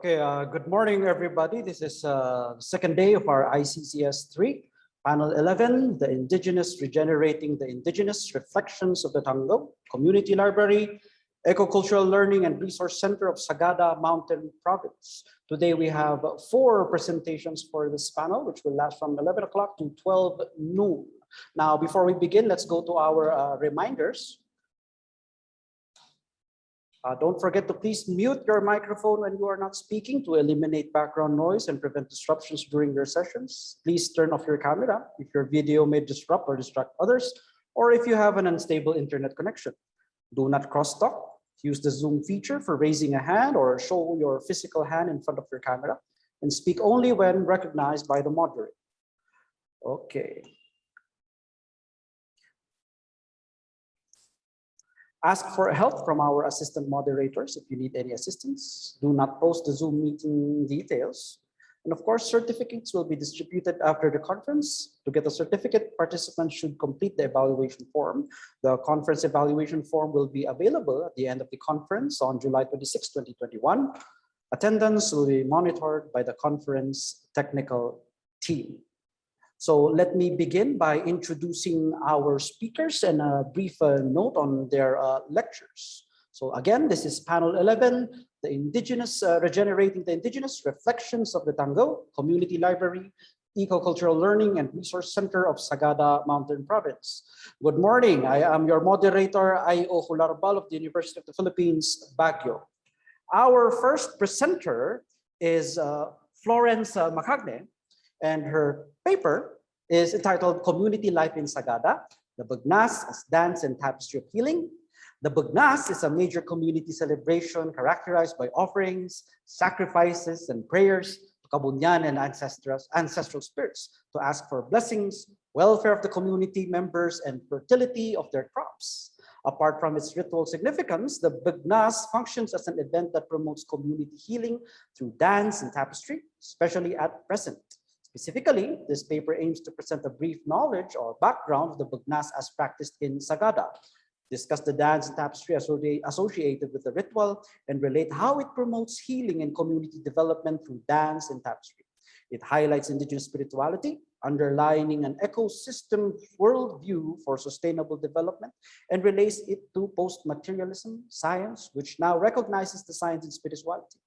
Okay, good morning, everybody. This is the second day of our ICCS 3, Panel 11, the Indigenous Regenerating the Indigenous Reflections of the Tanggew Community Library, Ecocultural Learning and Resource Center of Sagada Mountain Province. Today we have 4 presentations for this panel, which will last from 11 o'clock to 12 noon. Now, before we begin, let's go to our reminders. Don't forget to please mute your microphone when you are not speaking to eliminate background noise and prevent disruptions during your sessions. Please turn off your camera if your video may disrupt or distract others, or if you have an unstable internet connection. Do not crosstalk. Use the Zoom feature for raising a hand or show your physical hand in front of your camera, and speak only when recognized by the moderator. Okay. Ask for help from our assistant moderators if you need any assistance. Do not post the Zoom meeting details. And of course, certificates will be distributed after the conference. To get a certificate, participants should complete the evaluation form. The conference evaluation form will be available at the end of the conference on July 26, 2021. Attendance will be monitored by the conference technical team. So let me begin by introducing our speakers and a brief note on their lectures. So again, this is panel 11, the Indigenous, Regenerating the Indigenous Reflections of the Tanggew Community Library, Ecocultural Learning and Resource Center of Sagada Mountain Province. Good morning, I am your moderator, I.O. Hularbal of the University of the Philippines, Baguio. Our first presenter is Florence Macagne, and her paper is entitled Community Life in Sagada, the Bugnas as Dance and Tapestry of Healing. The Bugnas is a major community celebration characterized by offerings, sacrifices, and prayers to Kabunyan and ancestral spirits to ask for blessings, welfare of the community members, and fertility of their crops. Apart from its ritual significance, the Bugnas functions as an event that promotes community healing through dance and tapestry, especially at present. Specifically, this paper aims to present a brief knowledge or background of the Bugnas as practiced in Sagada, discuss the dance and tapestry associated with the ritual, and relate how it promotes healing and community development through dance and tapestry. It highlights indigenous spirituality, underlining an ecosystem worldview for sustainable development, and relates it to post-materialism science, which now recognizes the science and spirituality.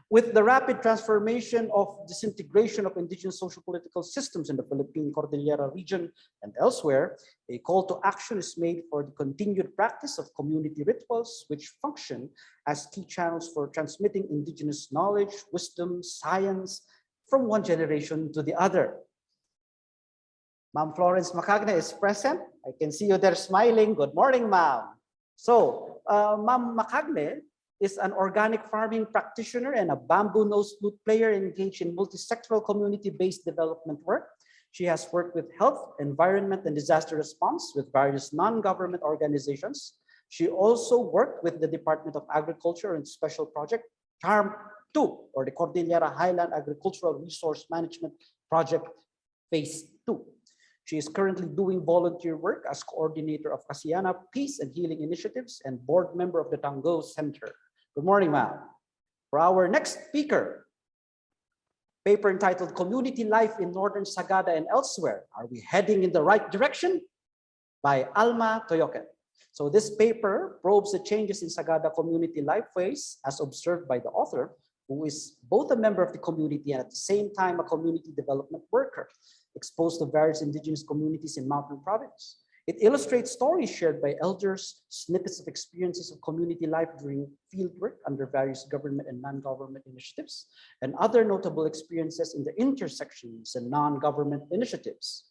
With the rapid transformation of disintegration of indigenous social-political systems in the Philippine Cordillera region and elsewhere, a call to action is made for the continued practice of community rituals, which function as key channels for transmitting indigenous knowledge, wisdom, science from one generation to the other. Ma'am Florence Macagne is present. I can see you there smiling. Good morning, ma'am. So, Ma'am Macagne is an organic farming practitioner and a bamboo nose flute player engaged in multi-sectoral community-based development work. She has worked with health, environment, and disaster response with various non-government organizations. She also worked with the Department of Agriculture and Special Project CHARM 2, or the Cordillera Highland Agricultural Resource Management Project Phase 2. She is currently doing volunteer work as coordinator of Kasiana Peace and Healing Initiatives and board member of the Tanggew Center. Good morning, ma'am. For our next speaker, paper entitled Community Life in Northern Sagada and Elsewhere, Are We Heading in the Right Direction? By Alma Toyoken. So this paper probes the changes in Sagada community lifeways as observed by the author, who is both a member of the community and at the same time a community development worker, exposed to various indigenous communities in Mountain Province. It illustrates stories shared by elders, snippets of experiences of community life during fieldwork under various government and non-government initiatives, and other notable experiences in the intersections and non-government initiatives,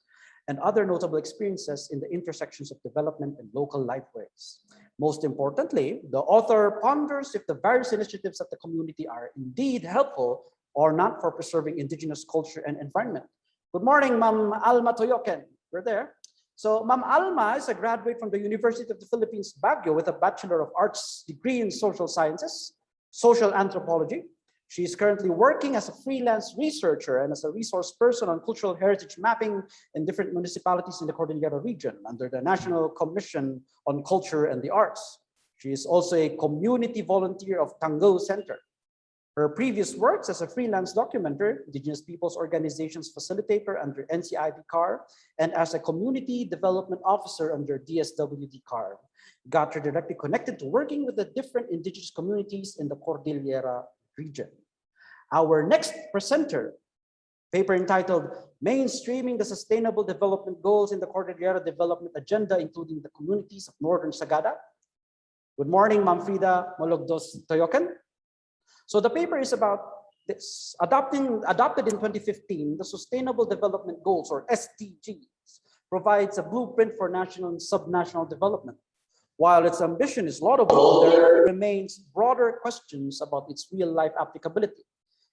and other notable experiences in the intersections of development and local lifeways. Most importantly, the author ponders if the various initiatives of the community are indeed helpful or not for preserving indigenous culture and environment. Good morning, Ma'am Alma Toyoken. We're there. So Ma'am Alma is a graduate from the University of the Philippines, Baguio, with a Bachelor of Arts degree in Social Sciences, Social Anthropology. She is currently working as a freelance researcher and as a resource person on cultural heritage mapping in different municipalities in the Cordillera region under the National Commission on Culture and the Arts. She is also a community volunteer of Tanggew Center. Her previous works as a freelance documenter, Indigenous Peoples Organizations facilitator under NCIB CAR, and as a community development officer under DSWD CAR, got her directly connected to working with the different indigenous communities in the Cordillera region. Our next presenter, paper entitled Mainstreaming the Sustainable Development Goals in the Cordillera Development Agenda, including the communities of Northern Sagada. Good morning, Ma'am Frida Malogdos Toyoken. So the paper is about this, adopted in 2015, the Sustainable Development Goals, or SDGs, provides a blueprint for national and subnational development. While its ambition is laudable, there remains broader questions about its real-life applicability.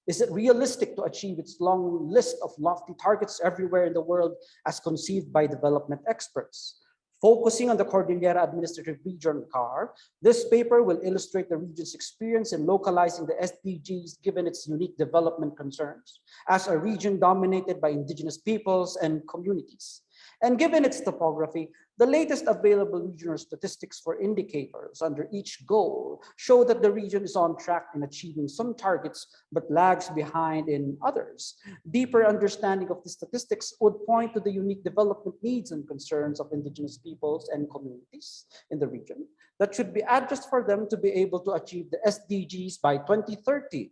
Is it realistic to achieve its long list of lofty targets everywhere in the world as conceived by development experts? Focusing on the Cordillera Administrative Region CAR, this paper will illustrate the region's experience in localizing the SDGs given its unique development concerns as a region dominated by indigenous peoples and communities. And given its topography, the latest available regional statistics for indicators under each goal show that the region is on track in achieving some targets, but lags behind in others. Deeper understanding of the statistics would point to the unique development needs and concerns of indigenous peoples and communities in the region that should be addressed for them to be able to achieve the SDGs by 2030.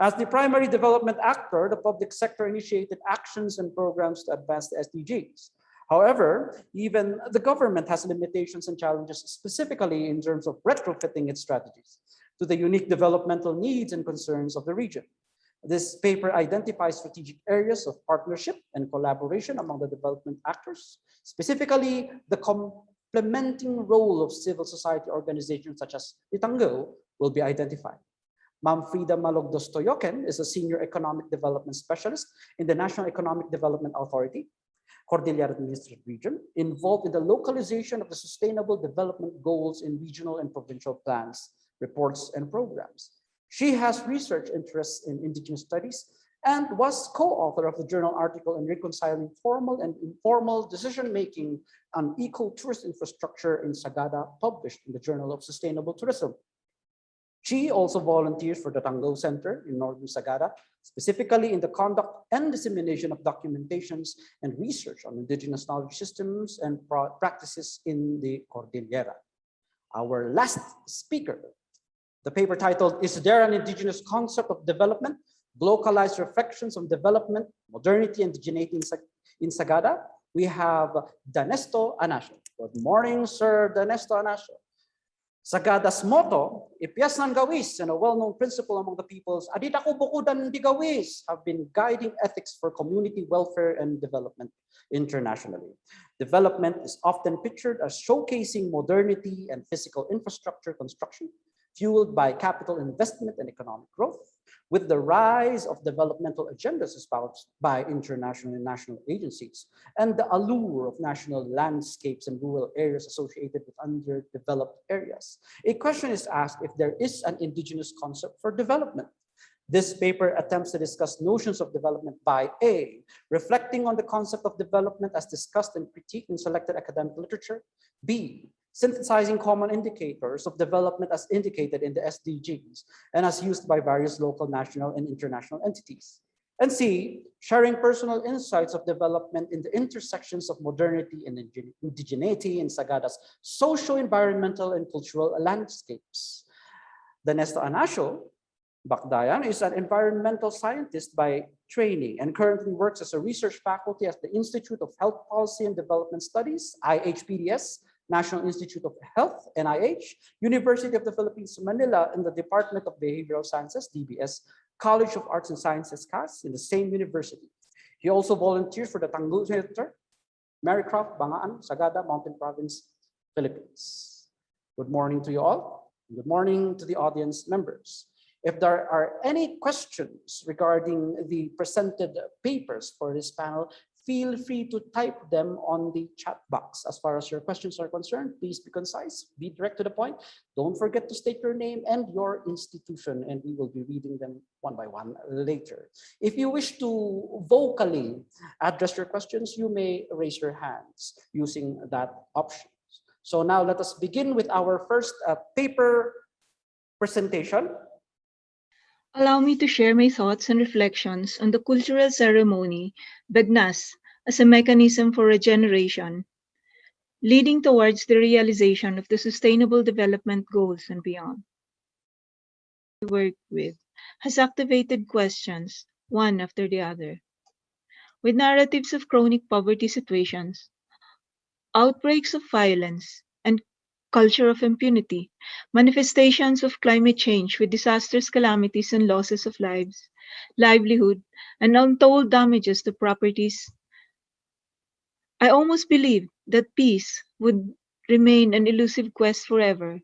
As the primary development actor, the public sector initiated actions and programs to advance the SDGs. However, even the government has limitations and challenges, specifically in terms of retrofitting its strategies to the unique developmental needs and concerns of the region. This paper identifies strategic areas of partnership and collaboration among the development actors, specifically the complementing role of civil society organizations such as the Tanggew will be identified. Ma'am Frida Malogdos Toyoken is a senior economic development specialist in the National Economic Development Authority, Cordillera Administrative Region, involved in the localization of the sustainable development goals in regional and provincial plans, reports, and programs. She has research interests in Indigenous studies and was co-author of the journal article on reconciling formal and informal decision-making on eco-tourist infrastructure in Sagada, published in the Journal of Sustainable Tourism. She also volunteers for the Tanggew Center in Northern Sagada, specifically in the conduct and dissemination of documentations and research on indigenous knowledge systems and practices in the Cordillera. Our last speaker, the paper titled, Is There an Indigenous Concept of Development? Localized Reflections on Development, Modernity and Indigeneity in Sagada. We have Danesto Anasio. Good morning, Sir Danesto Anasio. Sagada's motto, Ipyas ng gawis, and a well-known principle among the peoples, Adita ko bukudan di gawis, have been guiding ethics for community welfare and development internationally. Development is often pictured as showcasing modernity and physical infrastructure construction, fueled by capital investment and economic growth. With the rise of developmental agendas espoused by international and national agencies, and the allure of national landscapes and rural areas associated with underdeveloped areas, a question is asked if there is an indigenous concept for development. This paper attempts to discuss notions of development by A, reflecting on the concept of development as discussed and critiqued in selected academic literature, B, synthesizing common indicators of development as indicated in the SDGs and as used by various local, national, and international entities. And C, sharing personal insights of development in the intersections of modernity and indigeneity in Sagada's socio-environmental and cultural landscapes. Danesto Anasio Bakdayan is an environmental scientist by training and currently works as a research faculty at the Institute of Health Policy and Development Studies, IHPDS, National Institute of Health, NIH, University of the Philippines, Manila, in the Department of Behavioral Sciences, DBS, College of Arts and Sciences, CAS, in the same university. He also volunteers for the Tanggew Center, Marycroft, Bangaan, Sagada, Mountain Province, Philippines. Good morning to you all. Good morning to the audience members. If there are any questions regarding the presented papers for this panel, feel free to type them on the chat box. As far as your questions are concerned, please be concise, be direct to the point. Don't forget to state your name and your institution, and we will be reading them one by one later. If you wish to vocally address your questions, you may raise your hands using that option. So now let us begin with our first paper presentation. Allow me to share my thoughts and reflections on the cultural ceremony, Begnas, as a mechanism for regeneration, leading towards the realization of the Sustainable Development Goals and beyond. Work with has activated questions, one after the other, with narratives of chronic poverty situations, outbreaks of violence, and culture of impunity, manifestations of climate change with disastrous calamities and losses of lives, livelihood, and untold damages to properties. I almost believe that peace would remain an elusive quest forever,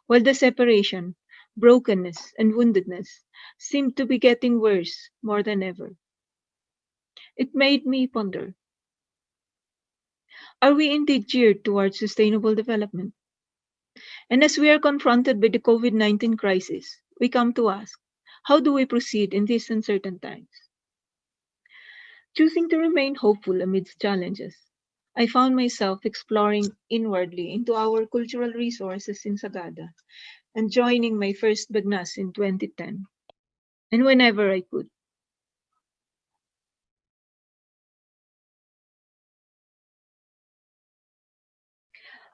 while the separation, brokenness, and woundedness seem to be getting worse more than ever. It made me ponder, are we indeed geared towards sustainable development? And as we are confronted by the COVID-19 crisis, we come to ask, how do we proceed in these uncertain times? Choosing to remain hopeful amidst challenges, I found myself exploring inwardly into our cultural resources in Sagada and joining my first Bagnas in 2010, and whenever I could.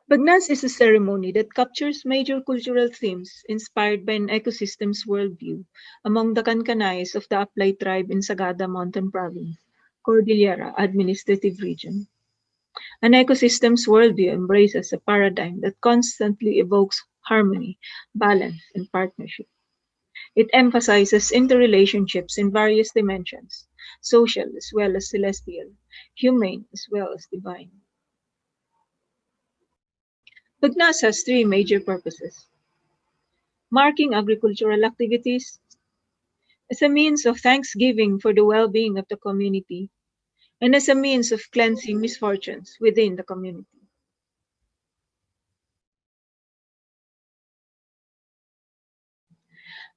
Bagnas is a ceremony that captures major cultural themes inspired by an ecosystem's worldview among the Kankanais of the Aplay tribe in Sagada Mountain Province, Cordillera Administrative Region. An ecosystem's worldview embraces a paradigm that constantly evokes harmony, balance, and partnership. It emphasizes interrelationships in various dimensions, social as well as celestial, humane as well as divine. Bagnas has three major purposes: marking agricultural activities as a means of thanksgiving for the well-being of the community and as a means of cleansing misfortunes within the community.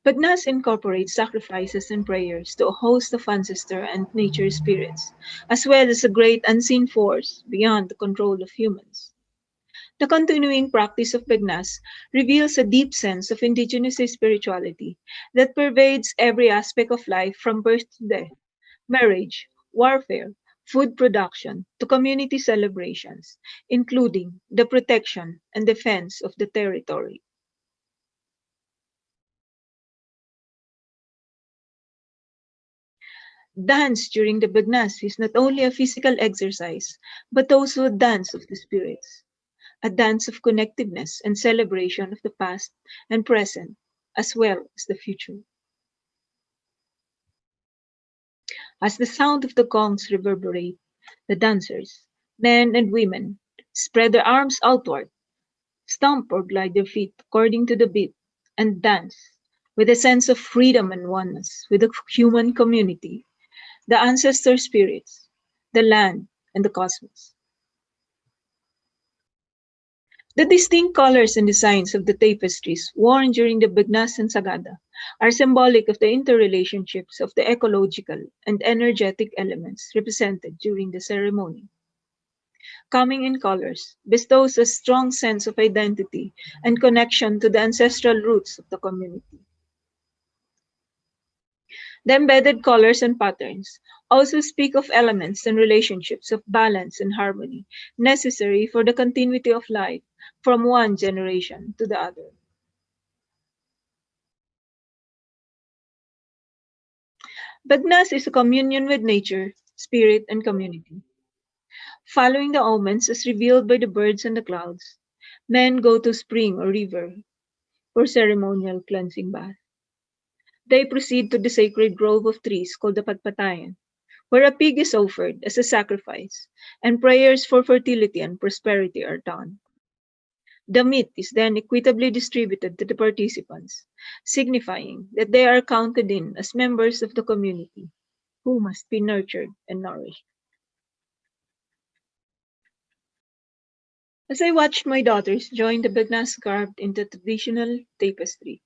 Bagnas incorporates sacrifices and prayers to a host of ancestor and nature spirits, as well as a great unseen force beyond the control of humans. The continuing practice of Bagnas reveals a deep sense of indigenous spirituality that pervades every aspect of life from birth to death, marriage, warfare, food production, to community celebrations, including the protection and defense of the territory. Dance during the Bagnas is not only a physical exercise, but also a dance of the spirits, a dance of connectiveness and celebration of the past and present, as well as the future. As the sound of the gongs reverberate, the dancers, men and women, spread their arms outward, stomp or glide their feet according to the beat, and dance with a sense of freedom and oneness with the human community, the ancestor spirits, the land, and the cosmos. The distinct colors and designs of the tapestries worn during the Bagnas and Sagada are symbolic of the interrelationships of the ecological and energetic elements represented during the ceremony. Coming in colors bestows a strong sense of identity and connection to the ancestral roots of the community. The embedded colors and patterns also speak of elements and relationships of balance and harmony necessary for the continuity of life from one generation to the other. Bagnas is a communion with nature, spirit, and community. Following the omens as revealed by the birds and the clouds, men go to spring or river for ceremonial cleansing bath. They proceed to the sacred grove of trees called the Patpatayan, where a pig is offered as a sacrifice, and prayers for fertility and prosperity are done. The meat is then equitably distributed to the participants, signifying that they are counted in as members of the community who must be nurtured and nourished. As I watched my daughters join the Bagnas carved into traditional tapestry,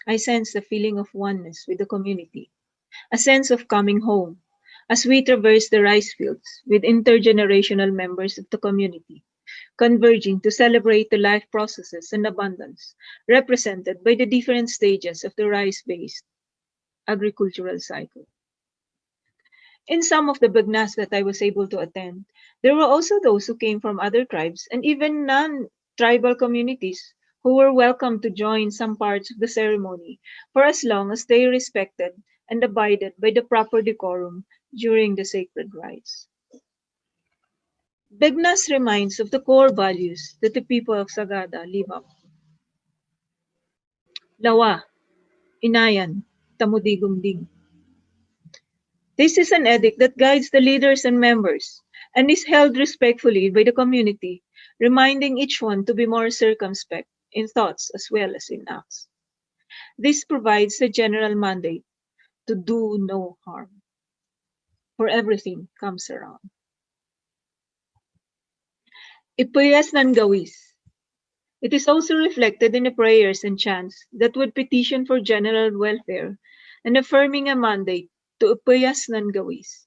I sensed a feeling of oneness with the community, a sense of coming home, as we traverse the rice fields with intergenerational members of the community, converging to celebrate the life processes and abundance represented by the different stages of the rice base. agricultural cycle. In some of the Bagnas that I was able to attend, there were also those who came from other tribes and even non-tribal communities who were welcome to join some parts of the ceremony for as long as they respected and abided by the proper decorum during the sacred rites. Bagnas reminds of the core values that the people of Sagada live up. Lawa, Inayan, Tamudigumdig. This is an edict that guides the leaders and members and is held respectfully by the community, reminding each one to be more circumspect in thoughts as well as in acts. This provides a general mandate to do no harm, for everything comes around. Ipuyas ng gawis. It is also reflected in the prayers and chants that would petition for general welfare and affirming a mandate to ipuyas ng gawis.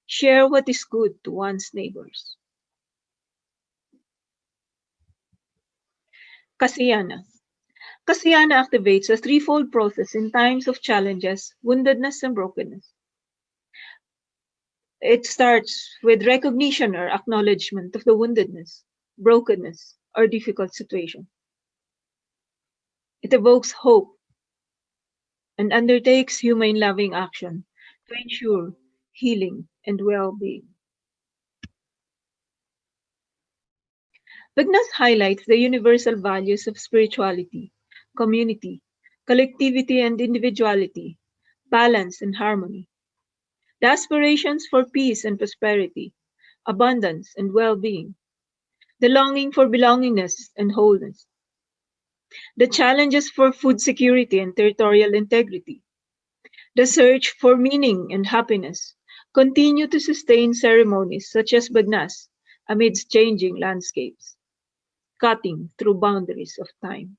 Share what is good to one's neighbors. Kasiyana. Kasiyana activates a threefold process in times of challenges, woundedness, and brokenness. It starts with recognition or acknowledgement of the woundedness, brokenness, or difficult situation. It evokes hope and undertakes humane loving action to ensure healing and well-being. Bagnas highlights the universal values of spirituality, community, collectivity and individuality, balance and harmony, the aspirations for peace and prosperity, abundance and well-being, the longing for belongingness and wholeness, the challenges for food security and territorial integrity, the search for meaning and happiness continue to sustain ceremonies such as Bagnas amidst changing landscapes, cutting through boundaries of time.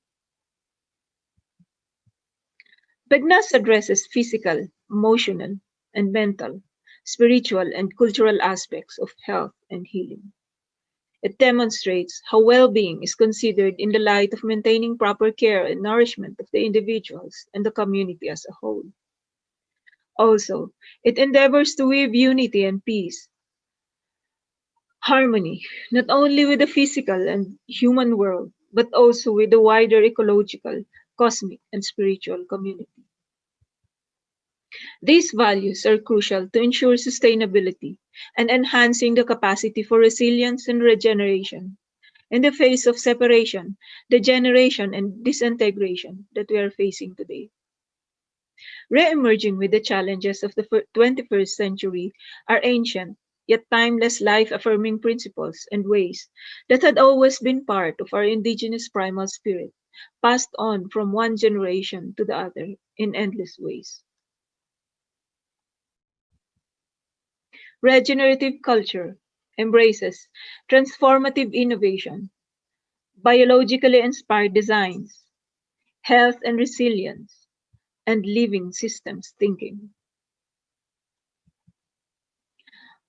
Bagnas addresses physical, emotional, and mental, spiritual, and cultural aspects of health and healing. It demonstrates how well-being is considered in the light of maintaining proper care and nourishment of the individuals and the community as a whole. Also, it endeavors to weave unity and peace, harmony, not only with the physical and human world, but also with the wider ecological, cosmic, and spiritual community. These values are crucial to ensure sustainability and enhancing the capacity for resilience and regeneration in the face of separation, degeneration, and disintegration that we are facing today. Re-emerging with the challenges of the 21st century are ancient, yet timeless life-affirming principles and ways that had always been part of our indigenous primal spirit, passed on from one generation to the other in endless ways. Regenerative culture embraces transformative innovation, biologically inspired designs, health and resilience, and living systems thinking.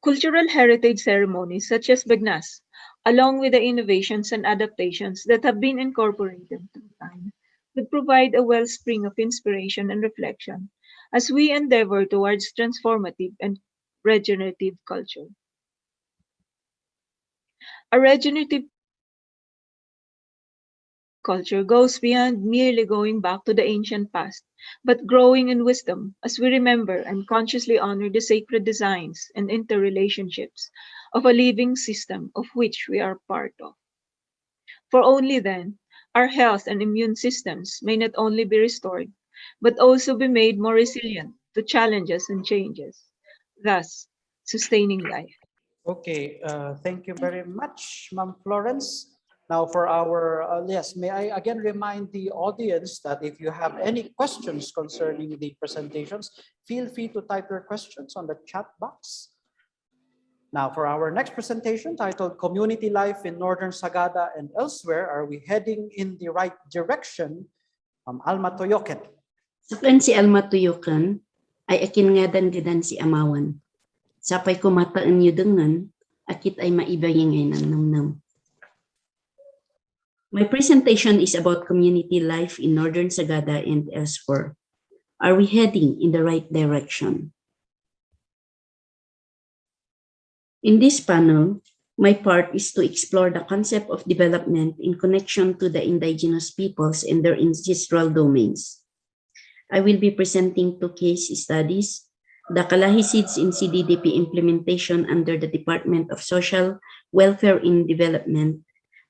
Cultural heritage ceremonies such as Bagnas, along with the innovations and adaptations that have been incorporated through time, would provide a wellspring of inspiration and reflection as we endeavor towards transformative and regenerative culture. A regenerative culture goes beyond merely going back to the ancient past, but growing in wisdom as we remember and consciously honor the sacred designs and interrelationships of a living system of which we are part of. For only then, our health and immune systems may not only be restored, but also be made more resilient to challenges and changes, thus sustaining life. Okay, thank you very much, Ma'am Florence. Now for our, yes, may I again remind the audience that if you have any questions concerning the presentations, feel free to type your questions on the chat box. Now for our next presentation titled Community Life in Northern Sagada and Elsewhere, are we heading in the right direction? Alma Toyoken. Sakan si Alma Tuyokan ay akin ngadan gadan si Amawan. Sapay kumataan yu dengan, akit ay maibayang ay ng namnam. My presentation is about community life in Northern Sagada and elsewhere. Are we heading in the right direction? In this panel, my part is to explore the concept of development in connection to the indigenous peoples and their ancestral domains. I will be presenting two case studies: the Kalahi Seeds in CDDP implementation under the Department of Social Welfare and Development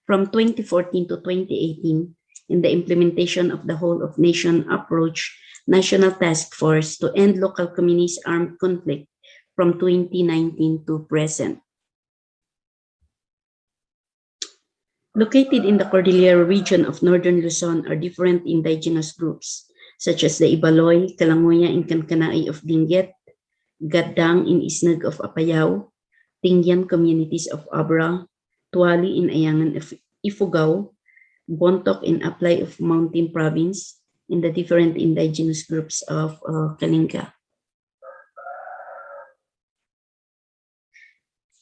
from 2014 to 2018, and the implementation of the Whole of Nation Approach National Task Force to End Local Communities' Armed Conflict from 2019 to present. Located in the Cordillera region of northern Luzon are different indigenous groups, such as the Ibaloy, Kalangoya, and Kankanai of Dinget, Gadang in Isnag of Apayao, Tingyan communities of Abra, Tuali in Ayangan of Ifugao, Bontok in Aplay of Mountain Province, and the different indigenous groups of Kalinga.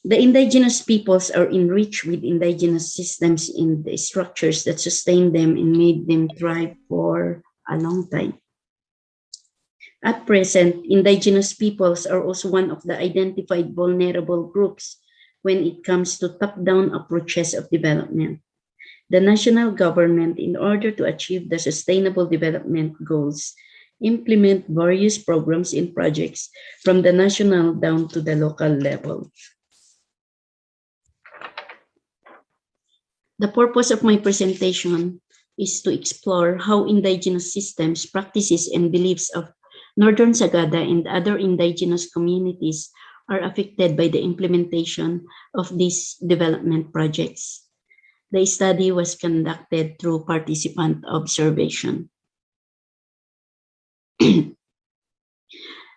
The indigenous peoples are enriched with indigenous systems and the structures that sustain them and made them thrive for a long time. At present, indigenous peoples are also one of the identified vulnerable groups when it comes to top-down approaches of development. The national government, in order to achieve the sustainable development goals, implement various programs and projects from the national down to the local level. The purpose of my presentation is to explore how indigenous systems, practices, and beliefs of Northern Sagada and other indigenous communities are affected by the implementation of these development projects. The study was conducted through participant observation.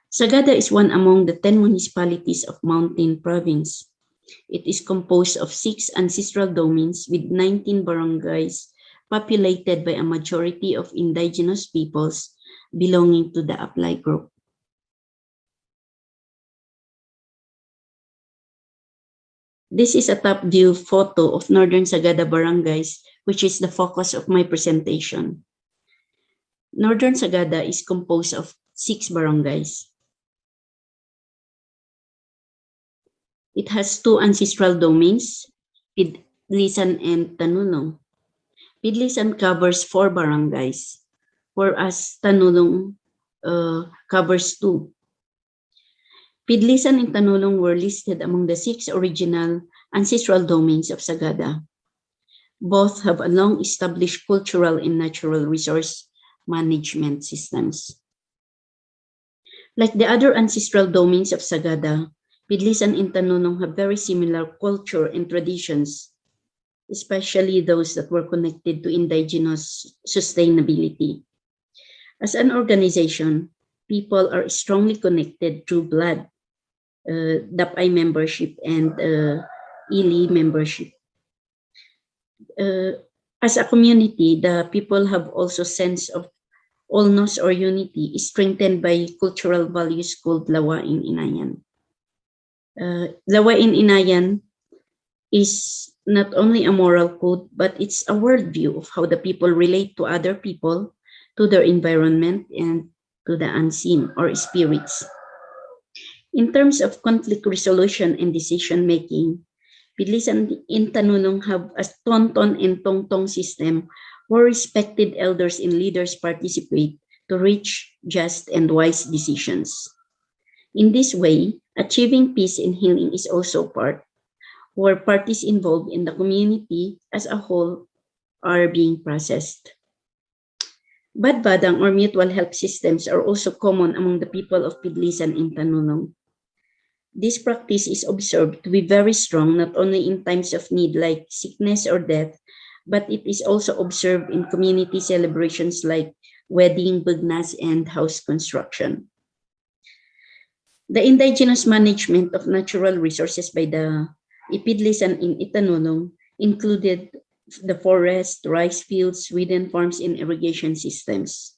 Sagada is one among the 10 municipalities of Mountain Province. It is composed of 6 ancestral domains with 19 barangays populated by a majority of indigenous peoples belonging to the Aplay group. This is a top view photo of Northern Sagada barangays, which is the focus of my presentation. Northern Sagada is composed of 6 barangays. It has 2 ancestral domains, Pidlisan and Tanulong. Pidlisan covers 4 barangays, whereas Tanulong covers 2. Pidlisan and Tanulong were listed among the 6 original ancestral domains of Sagada. Both have a long-established cultural and natural resource management systems. Like the other ancestral domains of Sagada, Pidlisan and Tanulong have very similar culture and traditions, especially those that were connected to indigenous sustainability. As an organization, people are strongly connected through blood, DAPI membership and ILI membership. As a community, the people have also sense of allness or unity strengthened by cultural values called Lawain Inayan. Lawain Inayan is not only a moral code, but it's a worldview of how the people relate to other people, to their environment, and to the unseen or spirits. In terms of conflict resolution and decision making, Pidlisan and Tanulong have a tonton and tongtong system where respected elders and leaders participate to reach just and wise decisions. In this way, achieving peace and healing is also part, where parties involved in the community as a whole are being processed. Badbadang or mutual help systems are also common among the people of Pidlisan and Tanulong. This practice is observed to be very strong not only in times of need like sickness or death, but it is also observed in community celebrations like wedding, bagnas, and house construction. The indigenous management of natural resources by the Ipidlisan in Itanulong included the forest, rice fields, wooden farms, and irrigation systems.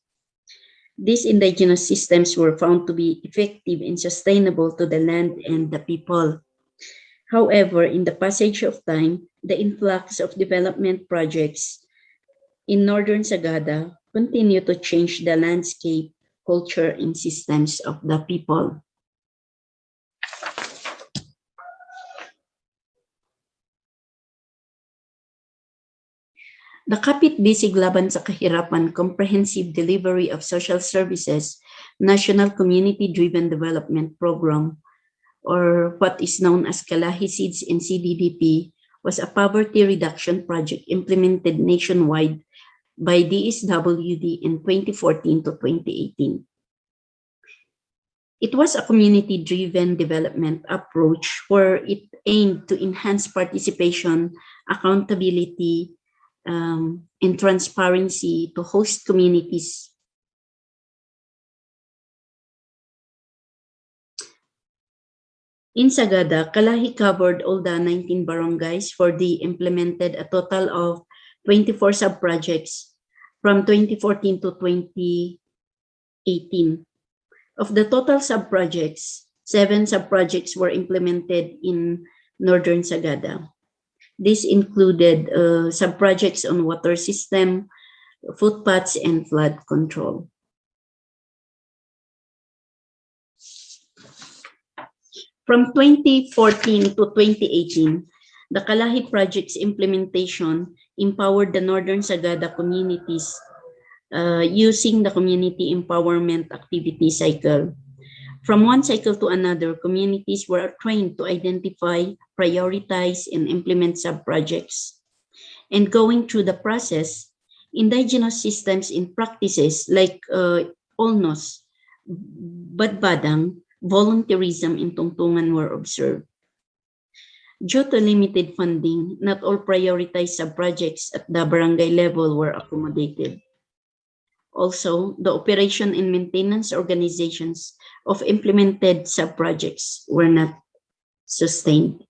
These indigenous systems were found to be effective and sustainable to the land and the people. However, in the passage of time, the influx of development projects in Northern Sagada continue to change the landscape culture, and systems of the people. The Kapit Bisig Laban sa Kahirapan Comprehensive Delivery of Social Services National Community-Driven Development Program, or what is known as Kalahi Seeds and CDDP, was a poverty reduction project implemented nationwide by DSWD in 2014 to 2018. It was a community-driven development approach where it aimed to enhance participation, accountability, and transparency to host communities. In Sagada, Kalahi covered all the 19 barangays for the implemented a total of 24 sub-projects from 2014 to 2018. Of the total sub-projects, 7 sub-projects were implemented in Northern Sagada. This included sub-projects on water system, footpaths, and flood control. From 2014 to 2018, the Kalahi project's implementation empowered the Northern Sagada communities using the community empowerment activity cycle. From one cycle to another, communities were trained to identify, prioritize, and implement sub-projects. And going through the process, indigenous systems and practices like Olnos, Badbadang, volunteerism, and Tungtungan were observed. Due to limited funding, not all prioritized sub-projects at the barangay level were accommodated. Also, the operation and maintenance organizations of implemented sub-projects were not sustained.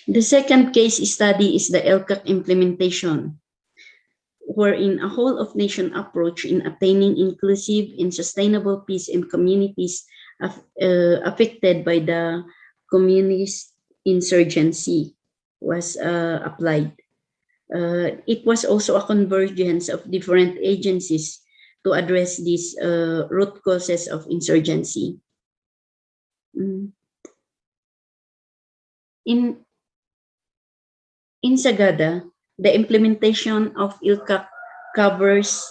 The second case study is the ELCAC implementation, wherein a whole-of-nation approach in attaining inclusive and sustainable peace in communities affected by the communist insurgency was applied. It was also a convergence of different agencies to address these root causes of insurgency. In Sagada, the implementation of ELCAC covers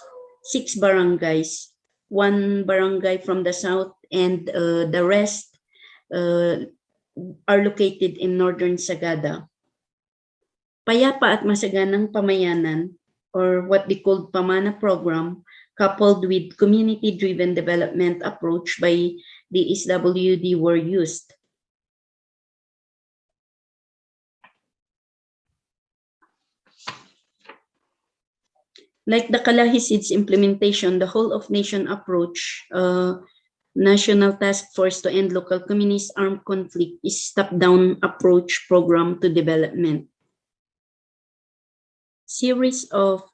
6 barangays, 1 barangay from the south, and the rest are located in Northern Sagada. Payapa at masaganang pamayanan, or what they called Pamana program, coupled with community-driven development approach by the SWD were used. Like the Kalahi Seeds implementation, the whole-of-nation approach, National Task Force to End Local Communist Armed Conflict is top-down approach program to development. Series of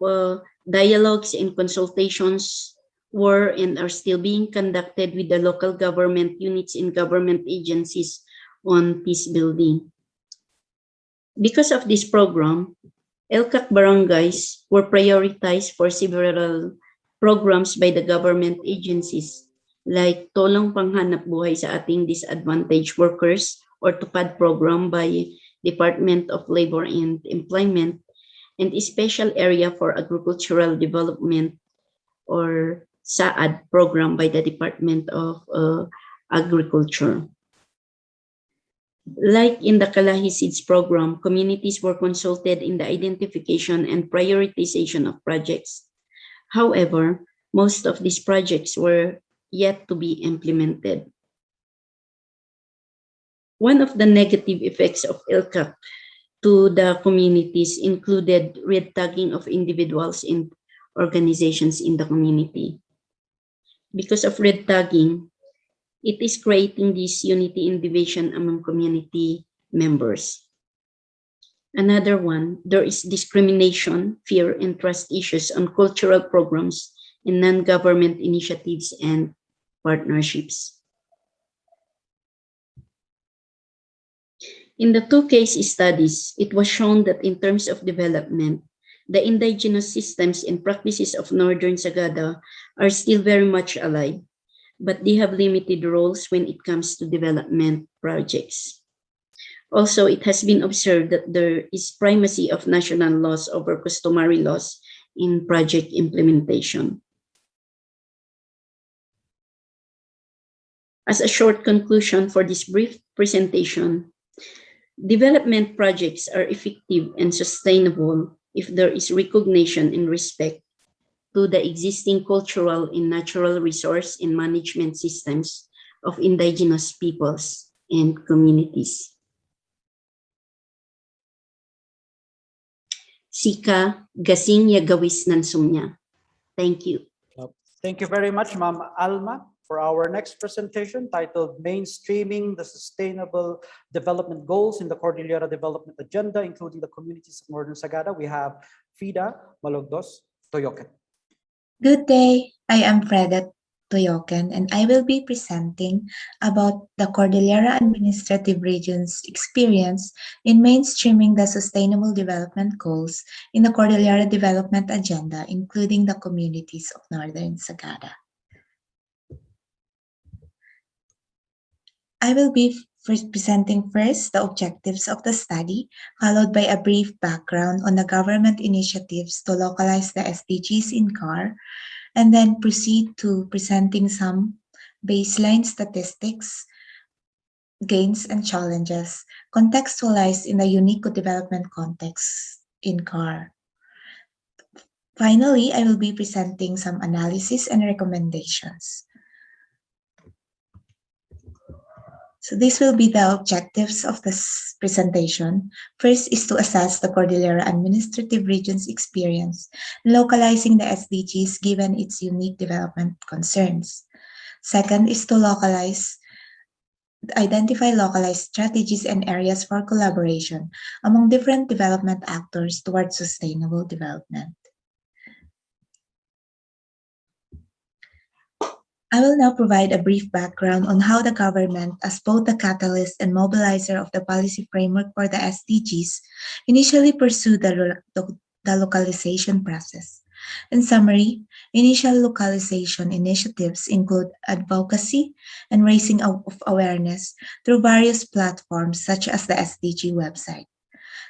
dialogues and consultations were and are still being conducted with the local government units and government agencies on peace building. Because of this program, ELCAC barangays were prioritized for several programs by the government agencies like Tolong Panghanap Buhay sa Ating Disadvantaged Workers or TUPAD program by Department of Labor and Employment, and a special area for agricultural development or SAAD program by the Department of Agriculture. Like in the Kalahi Seeds program, communities were consulted in the identification and prioritization of projects. However, most of these projects were yet to be implemented. One of the negative effects of ELCAC to the communities included red tagging of individuals and organizations in the community. Because of red tagging, it is creating this unity and division among community members. Another one, there is discrimination, fear, and trust issues on cultural programs and non-government initiatives and partnerships. In the 2 case studies, it was shown that in terms of development, the indigenous systems and practices of Northern Sagada are still very much alive, but they have limited roles when it comes to development projects. Also, it has been observed that there is primacy of national laws over customary laws in project implementation. As a short conclusion for this brief presentation, development projects are effective and sustainable if there is recognition and respect to the existing cultural and natural resource and management systems of indigenous peoples and communities. Sika gasing ya gawis nan sumnya. Thank you. Thank you very much, Ma'am Alma, for our next presentation titled Mainstreaming the Sustainable Development Goals in the Cordillera Development Agenda, including the communities of Northern Sagada. We have Frida Malogdos Toyoken. Good day, I am Freda Toyoken and I will be presenting about the Cordillera Administrative Region's experience in mainstreaming the Sustainable Development Goals in the Cordillera Development Agenda, including the communities of Northern Sagada. I will be presenting first the objectives of the study, followed by a brief background on the government initiatives to localize the SDGs in CAR, and then proceed to presenting some baseline statistics, gains and challenges, contextualized in the unique development context in CAR. Finally, I will be presenting some analysis and recommendations. So this will be the objectives of this presentation. First is to assess the Cordillera Administrative Region's experience in localizing the SDGs given its unique development concerns. Second is to identify localized strategies and areas for collaboration among different development actors towards sustainable development. I will now provide a brief background on how the government, as both the catalyst and mobilizer of the policy framework for the SDGs, initially pursued the localization process. In summary, initial localization initiatives include advocacy and raising of awareness through various platforms such as the SDG website,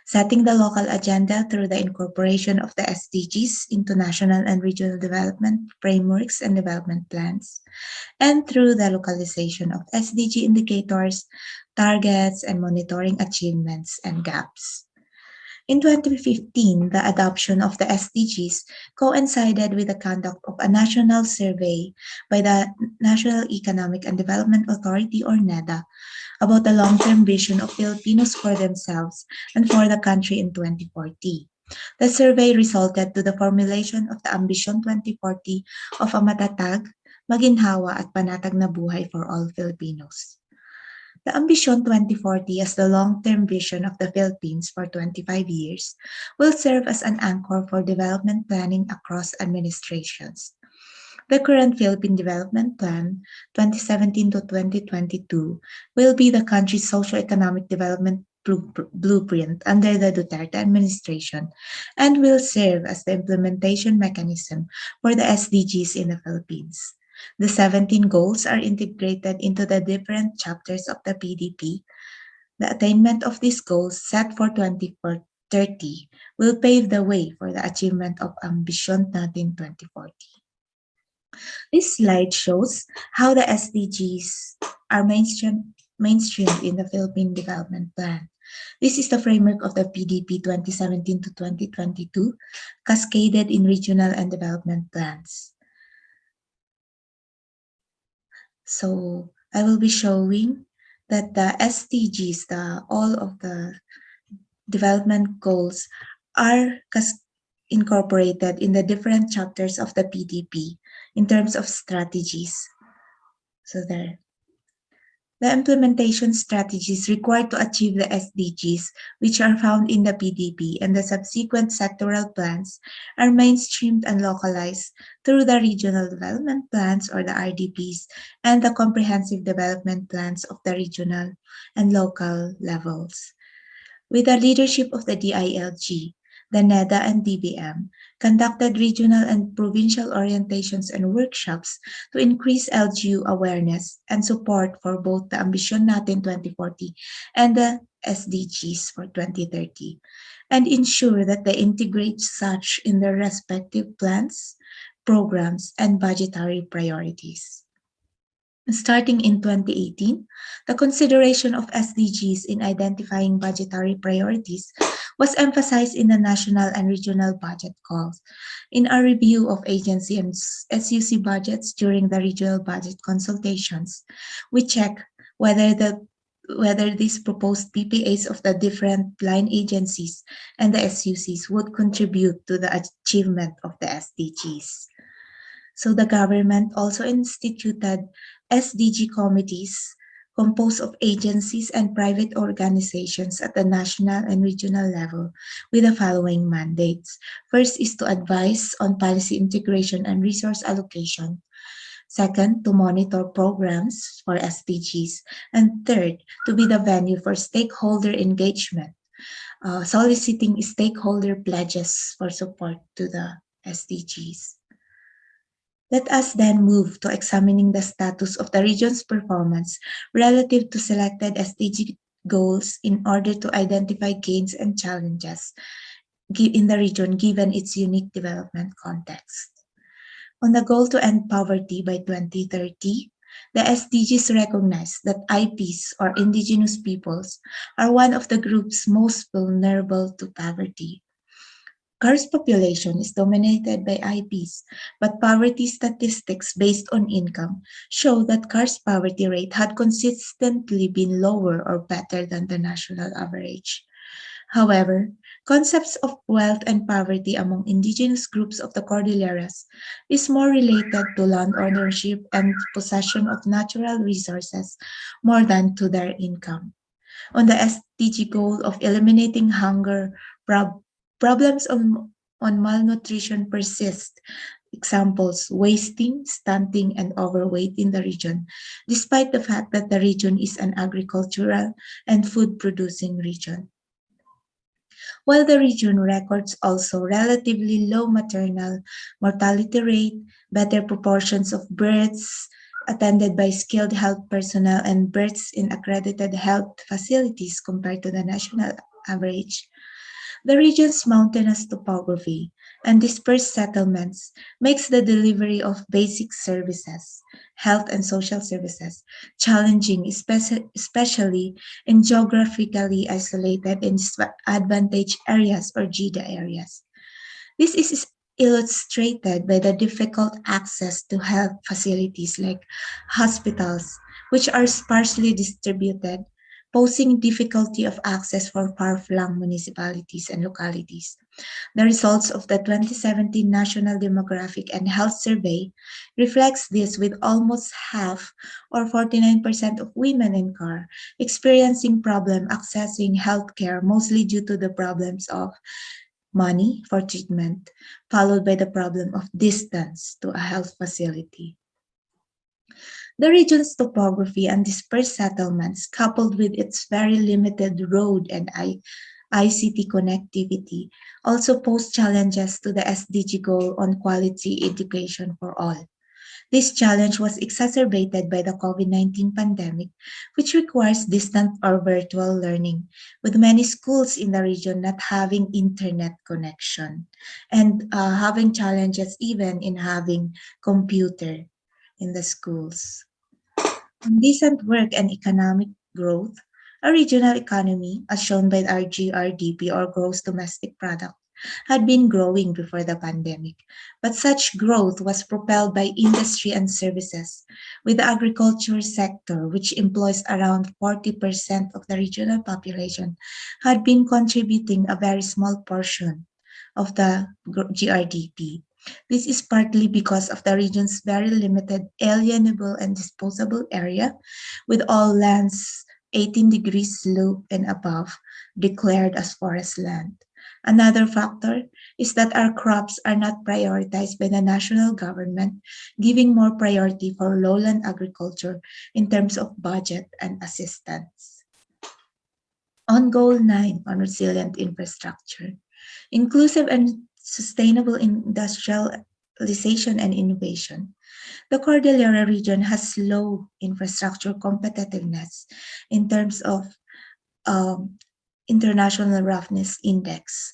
setting the local agenda through the incorporation of the SDGs into national and regional development frameworks and development plans, and through the localization of SDG indicators, targets, and monitoring achievements and gaps. In 2015, the adoption of the SDGs coincided with the conduct of a national survey by the National Economic and Development Authority, or NEDA, about the long-term vision of Filipinos for themselves and for the country in 2040. The survey resulted to the formulation of the Ambition 2040 of a matatag, maginhawa at panatag na buhay for all Filipinos. The Ambition 2040 as the long-term vision of the Philippines for 25 years will serve as an anchor for development planning across administrations. The current Philippine Development Plan, 2017 to 2022, will be the country's socio-economic development blueprint under the Duterte administration and will serve as the implementation mechanism for the SDGs in the Philippines. The 17 goals are integrated into the different chapters of the PDP. The attainment of these goals set for 2030 will pave the way for the achievement of Ambition natin 2040. This slide shows how the SDGs are mainstreamed in the Philippine Development Plan. This is the framework of the PDP 2017 to 2022, cascaded in regional and development plans. So I will be showing that the SDGs, all of the development goals, are incorporated in the different chapters of the PDP in terms of strategies. So there. The implementation strategies required to achieve the SDGs, which are found in the PDP and the subsequent sectoral plans, are mainstreamed and localized through the regional development plans, or the RDPs, and the comprehensive development plans of the regional and local levels. With the leadership of the DILG, the NEDA and DBM, conducted regional and provincial orientations and workshops to increase LGU awareness and support for both the Ambisyon Natin 2040 and the SDGs for 2030, and ensure that they integrate such in their respective plans, programs, and budgetary priorities. Starting in 2018, the consideration of SDGs in identifying budgetary priorities was emphasized in the national and regional budget calls. In a review of agency and SUC budgets during the regional budget consultations, we check whether these proposed PPAs of the different line agencies and the SUCs would contribute to the achievement of the SDGs. So the government also instituted SDG committees composed of agencies and private organizations at the national and regional level with the following mandates. First is to advise on policy integration and resource allocation. Second, to monitor programs for SDGs. And third, to be the venue for stakeholder engagement, soliciting stakeholder pledges for support to the SDGs. Let us then move to examining the status of the region's performance relative to selected SDG goals in order to identify gains and challenges in the region given its unique development context. On the goal to end poverty by 2030, the SDGs recognize that IPs or Indigenous peoples are one of the groups most vulnerable to poverty. CAR's population is dominated by IPs, but poverty statistics based on income show that CAR's poverty rate had consistently been lower or better than the national average. However, concepts of wealth and poverty among indigenous groups of the Cordilleras is more related to land ownership and possession of natural resources more than to their income. On the SDG goal of eliminating hunger, problems on malnutrition persist. Examples, wasting, stunting, and overweight in the region, despite the fact that the region is an agricultural and food-producing region. While the region records also relatively low maternal mortality rate, better proportions of births attended by skilled health personnel and births in accredited health facilities compared to the national average, the region's mountainous topography and dispersed settlements makes the delivery of basic services, health and social services, challenging, especially in geographically isolated and disadvantaged areas or GIDA areas. This is illustrated by the difficult access to health facilities like hospitals, which are sparsely distributed, posing difficulty of access for far-flung municipalities and localities. The results of the 2017 National Demographic and Health Survey reflects this, with almost half or 49% of women in CAR experiencing problem accessing healthcare, mostly due to the problems of money for treatment, followed by the problem of distance to a health facility. The region's topography and dispersed settlements, coupled with its very limited road and ICT connectivity, also pose challenges to the SDG goal on quality education for all. This challenge was exacerbated by the COVID-19 pandemic, which requires distant or virtual learning, with many schools in the region not having internet connection and having challenges even in having computer in the schools. Decent work and economic growth, a regional economy, as shown by our GRDP or gross domestic product, had been growing before the pandemic, but such growth was propelled by industry and services, with the agriculture sector, which employs around 40% of the regional population, had been contributing a very small portion of the GRDP. This is partly because of the region's very limited alienable and disposable area, with all lands 18 degrees slope and above declared as forest land. Another factor is that our crops are not prioritized by the national government, giving more priority for lowland agriculture in terms of budget and assistance. On Goal 9 on resilient infrastructure, inclusive and sustainable industrialization and innovation. The Cordillera region has low infrastructure competitiveness in terms of International Roughness Index.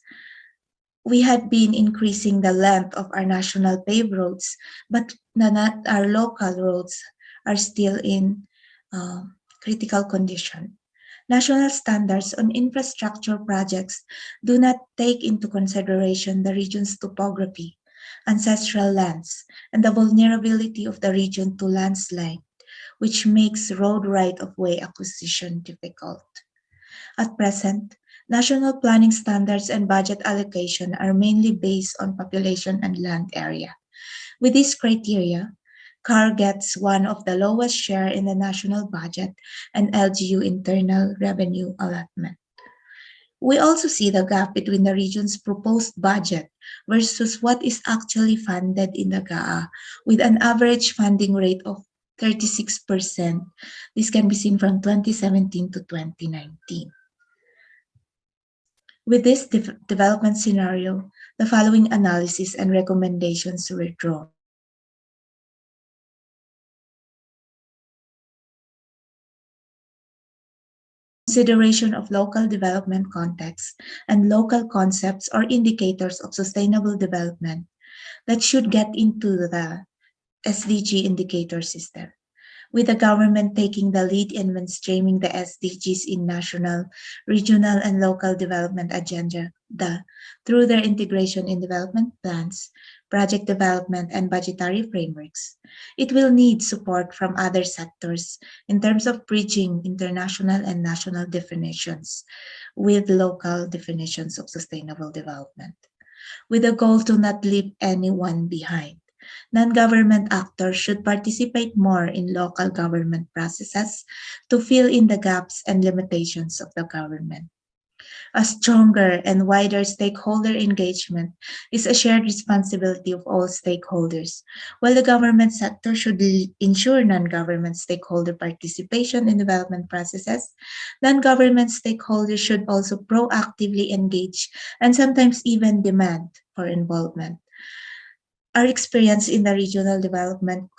We had been increasing the length of our national paved roads, but our local roads are still in critical condition. National standards on infrastructure projects do not take into consideration the region's topography, ancestral lands, and the vulnerability of the region to landslide, which makes road right-of-way acquisition difficult. At present, national planning standards and budget allocation are mainly based on population and land area. With these criteria, CAR gets one of the lowest share in the national budget and LGU internal revenue allotment. We also see the gap between the region's proposed budget versus what is actually funded in the GAA, with an average funding rate of 36%. This can be seen from 2017 to 2019. With this development scenario, the following analysis and recommendations were drawn. Consideration of local development context and local concepts or indicators of sustainable development that should get into the SDG indicator system, with the government taking the lead in mainstreaming the SDGs in national, regional, and local development agenda through their integration in development plans, project development, and budgetary frameworks. It will need support from other sectors in terms of bridging international and national definitions with local definitions of sustainable development, with a goal to not leave anyone behind. Non-government actors should participate more in local government processes to fill in the gaps and limitations of the government. A stronger and wider stakeholder engagement is a shared responsibility of all stakeholders. While the government sector should ensure non-government stakeholder participation in development processes, non-government stakeholders should also proactively engage and sometimes even demand for involvement. Our experience in the Regional Development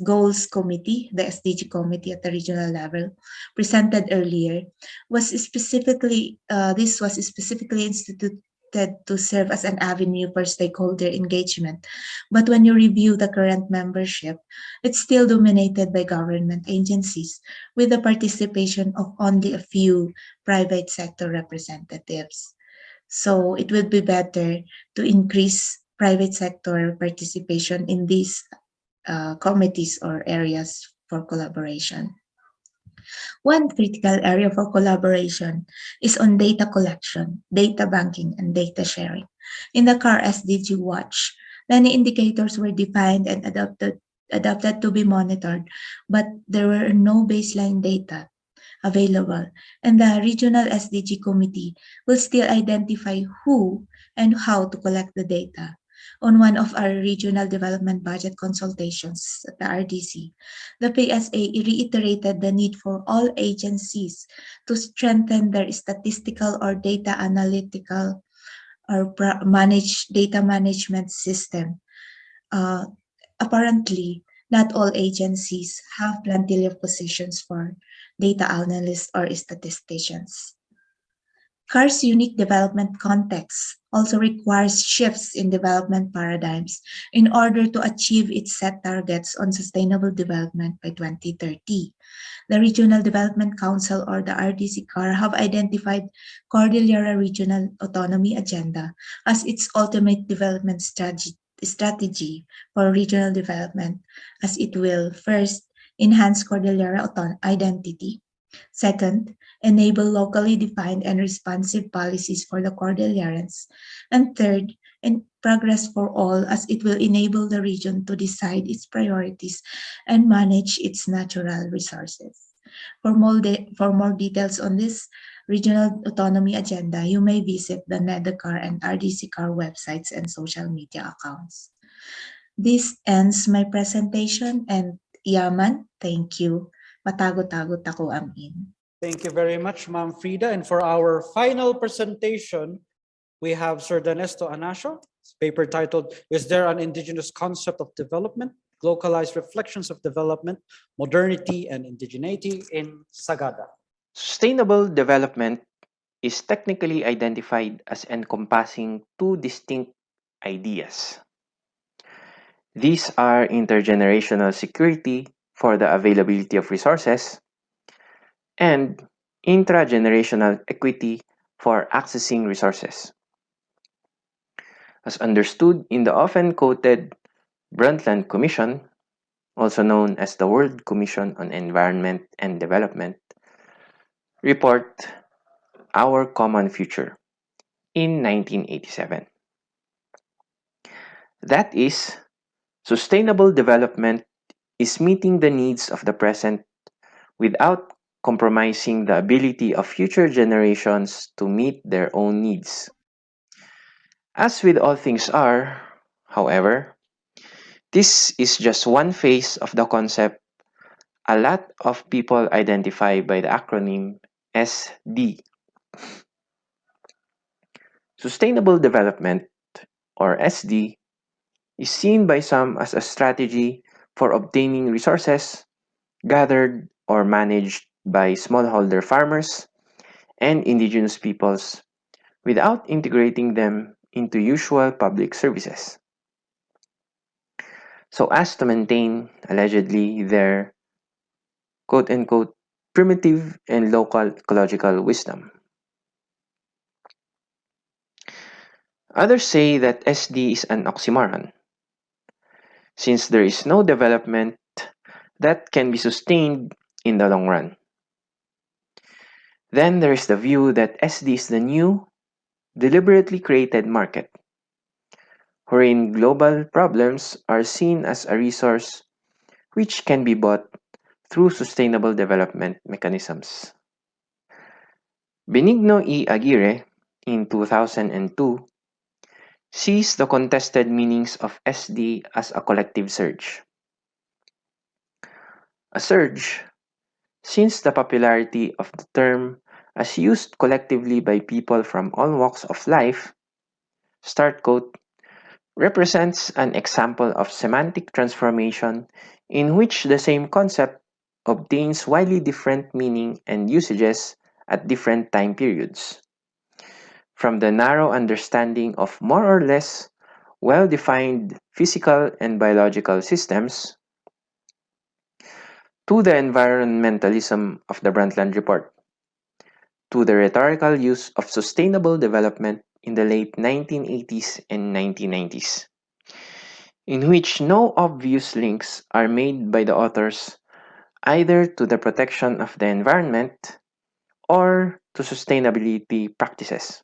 Goals Committee, the SDG committee at the regional level, presented earlier, was specifically instituted to serve as an avenue for stakeholder engagement. But when you review the current membership, it's still dominated by government agencies, with the participation of only a few private sector representatives. So it would be better to increase private sector participation in these committees or areas for collaboration. One critical area for collaboration is on data collection, data banking, and data sharing. In the CAR SDG Watch, many indicators were defined and adapted to be monitored, but there were no baseline data available, and the Regional SDG Committee will still identify who and how to collect the data. On one of our regional development budget consultations at the RDC, the PSA reiterated the need for all agencies to strengthen their statistical or data analytical or data management system. Apparently, not all agencies have plenty of positions for data analysts or statisticians. CAR's unique development context also requires shifts in development paradigms in order to achieve its set targets on sustainable development by 2030. The Regional Development Council or the RDC-CAR have identified Cordillera Regional Autonomy Agenda as its ultimate development strategy for regional development, as it will first enhance Cordillera identity, second, enable locally defined and responsive policies for the Cordillerans, and third, progress for all, as it will enable the region to decide its priorities and manage its natural resources. For more details on this regional autonomy agenda, you may visit the NEDCAR and RDC-CAR websites and social media accounts. This ends my presentation, and Yaman, thank you. Matago-tago tako amin. Thank you very much, Ma'am Frida. And for our final presentation, We have Sir Danesto Anasio, paper titled, "Is There an Indigenous Concept of Development? Localized Reflections of Development, Modernity and Indigeneity in Sagada." Sustainable development is technically identified as encompassing two distinct ideas. These are intergenerational security for the availability of resources and intragenerational equity for accessing resources. As understood in the often quoted Brundtland Commission, also known as the World Commission on Environment and Development, report Our Common Future in 1987. That is, sustainable development is meeting the needs of the present without compromising the ability of future generations to meet their own needs. As with all things are, however, this is just one phase of the concept a lot of people identify by the acronym SD. Sustainable development, or SD, is seen by some as a strategy for obtaining resources gathered or managed by smallholder farmers and indigenous peoples without integrating them into usual public services, so as to maintain, allegedly, their quote unquote primitive and local ecological wisdom. Others say that SD is an oxymoron, since there is no development that can be sustained in the long run. Then there is the view that SD is the new, deliberately created market, wherein global problems are seen as a resource which can be bought through sustainable development mechanisms. Benigno E. Aguirre, in 2002, sees the contested meanings of SD as a collective surge. A surge, since the popularity of the term as used collectively by people from all walks of life, start quote, represents an example of semantic transformation in which the same concept obtains widely different meaning and usages at different time periods. From the narrow understanding of more or less well-defined physical and biological systems to the environmentalism of the Brundtland Report, to the rhetorical use of sustainable development in the late 1980s and 1990s, in which no obvious links are made by the authors either to the protection of the environment or to sustainability practices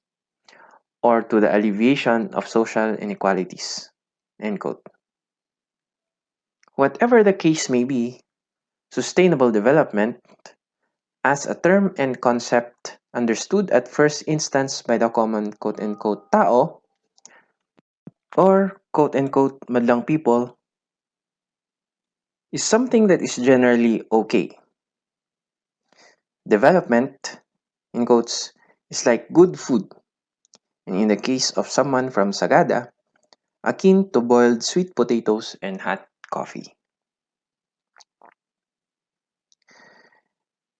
or to the alleviation of social inequalities. End quote. Whatever the case may be, sustainable development, as a term and concept understood at first instance by the common quote-unquote tao or quote-unquote madlang people, is something that is generally okay. Development, in quotes, is like good food, and in the case of someone from Sagada, akin to boiled sweet potatoes and hot coffee.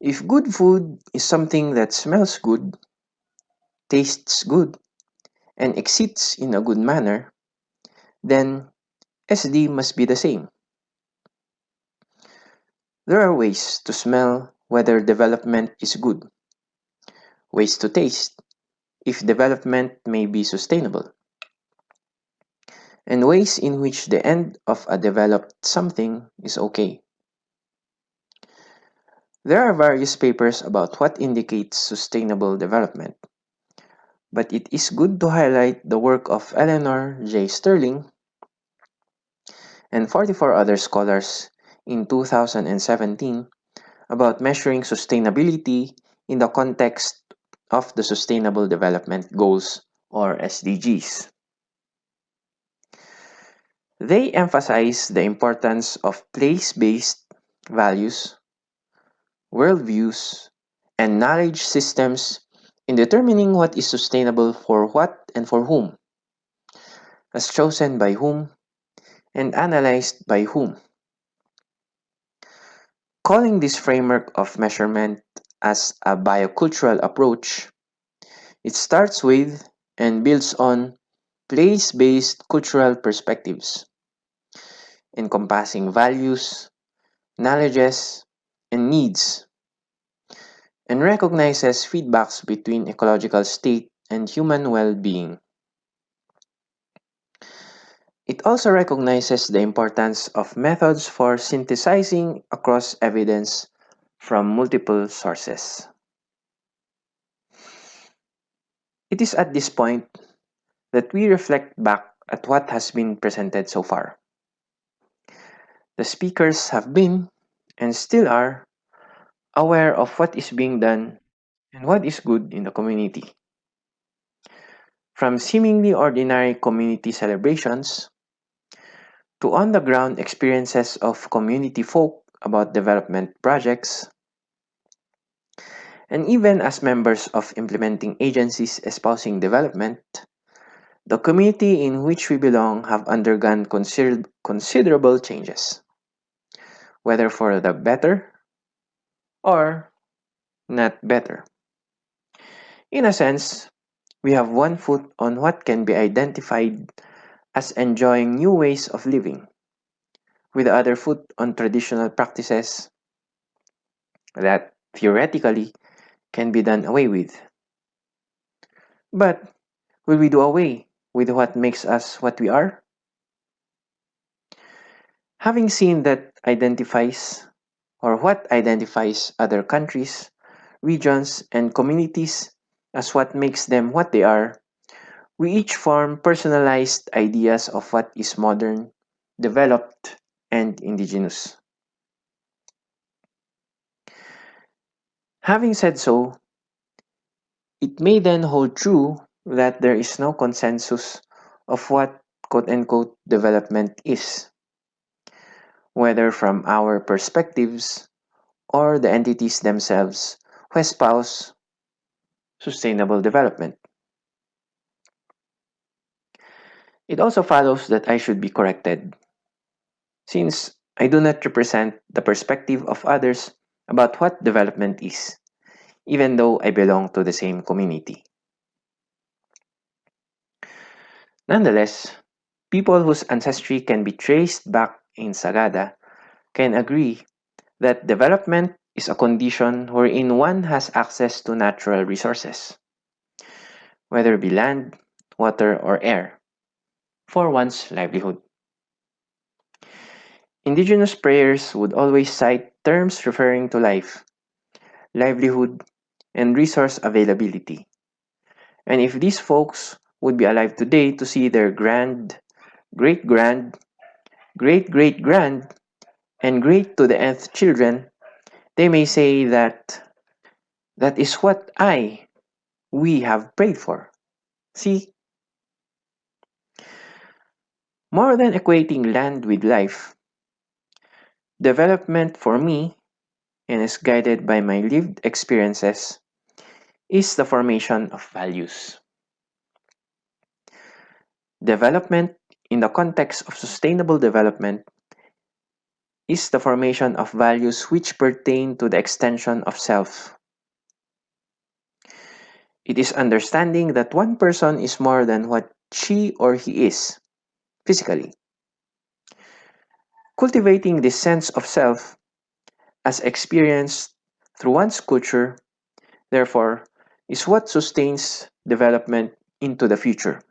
If good food is something that smells good, tastes good, and exits in a good manner, then SD must be the same. There are ways to smell whether development is good, ways to taste if development may be sustainable, and ways in which the end of a developed something is okay. There are various papers about what indicates sustainable development, but it is good to highlight the work of Eleanor J. Sterling and 44 other scholars in 2017 about measuring sustainability in the context of the Sustainable Development Goals, or SDGs. They emphasize the importance of place-based values, worldviews, and knowledge systems in determining what is sustainable for what and for whom, as chosen by whom, and analyzed by whom. Calling this framework of measurement as a biocultural approach, it starts with and builds on place-based cultural perspectives, encompassing values, knowledges, and needs, and recognizes feedbacks between ecological state and human well-being. It also recognizes the importance of methods for synthesizing across evidence from multiple sources. It is at this point that we reflect back at what has been presented so far. The speakers have been, and still are, aware of what is being done and what is good in the community. From seemingly ordinary community celebrations to on-the-ground experiences of community folk about development projects, and even as members of implementing agencies espousing development, the community in which we belong have undergone considerable changes, whether for the better or not better. In a sense, we have one foot on what can be identified as enjoying new ways of living, with the other foot on traditional practices that theoretically can be done away with. But will we do away with what makes us what we are? Having seen that identifies or what identifies other countries, regions, and communities as what makes them what they are, we each form personalized ideas of what is modern, developed, and indigenous. Having said so, it may then hold true that there is no consensus of what quote unquote development is, whether from our perspectives or the entities themselves who espouse sustainable development. It also follows that I should be corrected, since I do not represent the perspective of others about what development is, even though I belong to the same community. Nonetheless, people whose ancestry can be traced back in Sagada can agree that development is a condition wherein one has access to natural resources, whether it be land, water, or air, for one's livelihood. Indigenous prayers would always cite terms referring to life, livelihood, and resource availability. And if these folks would be alive today to see their grand, great grand, great great grand, and great to the nth children, they may say that that is what we have prayed for. See, more than equating land with life, development for me, and is guided by my lived experiences, is the formation of values. Development in the context of sustainable development is the formation of values which pertain to the extension of self. It is understanding that one person is more than what she or he is, physically. Cultivating this sense of self as experienced through one's culture, therefore, is what sustains development into the future.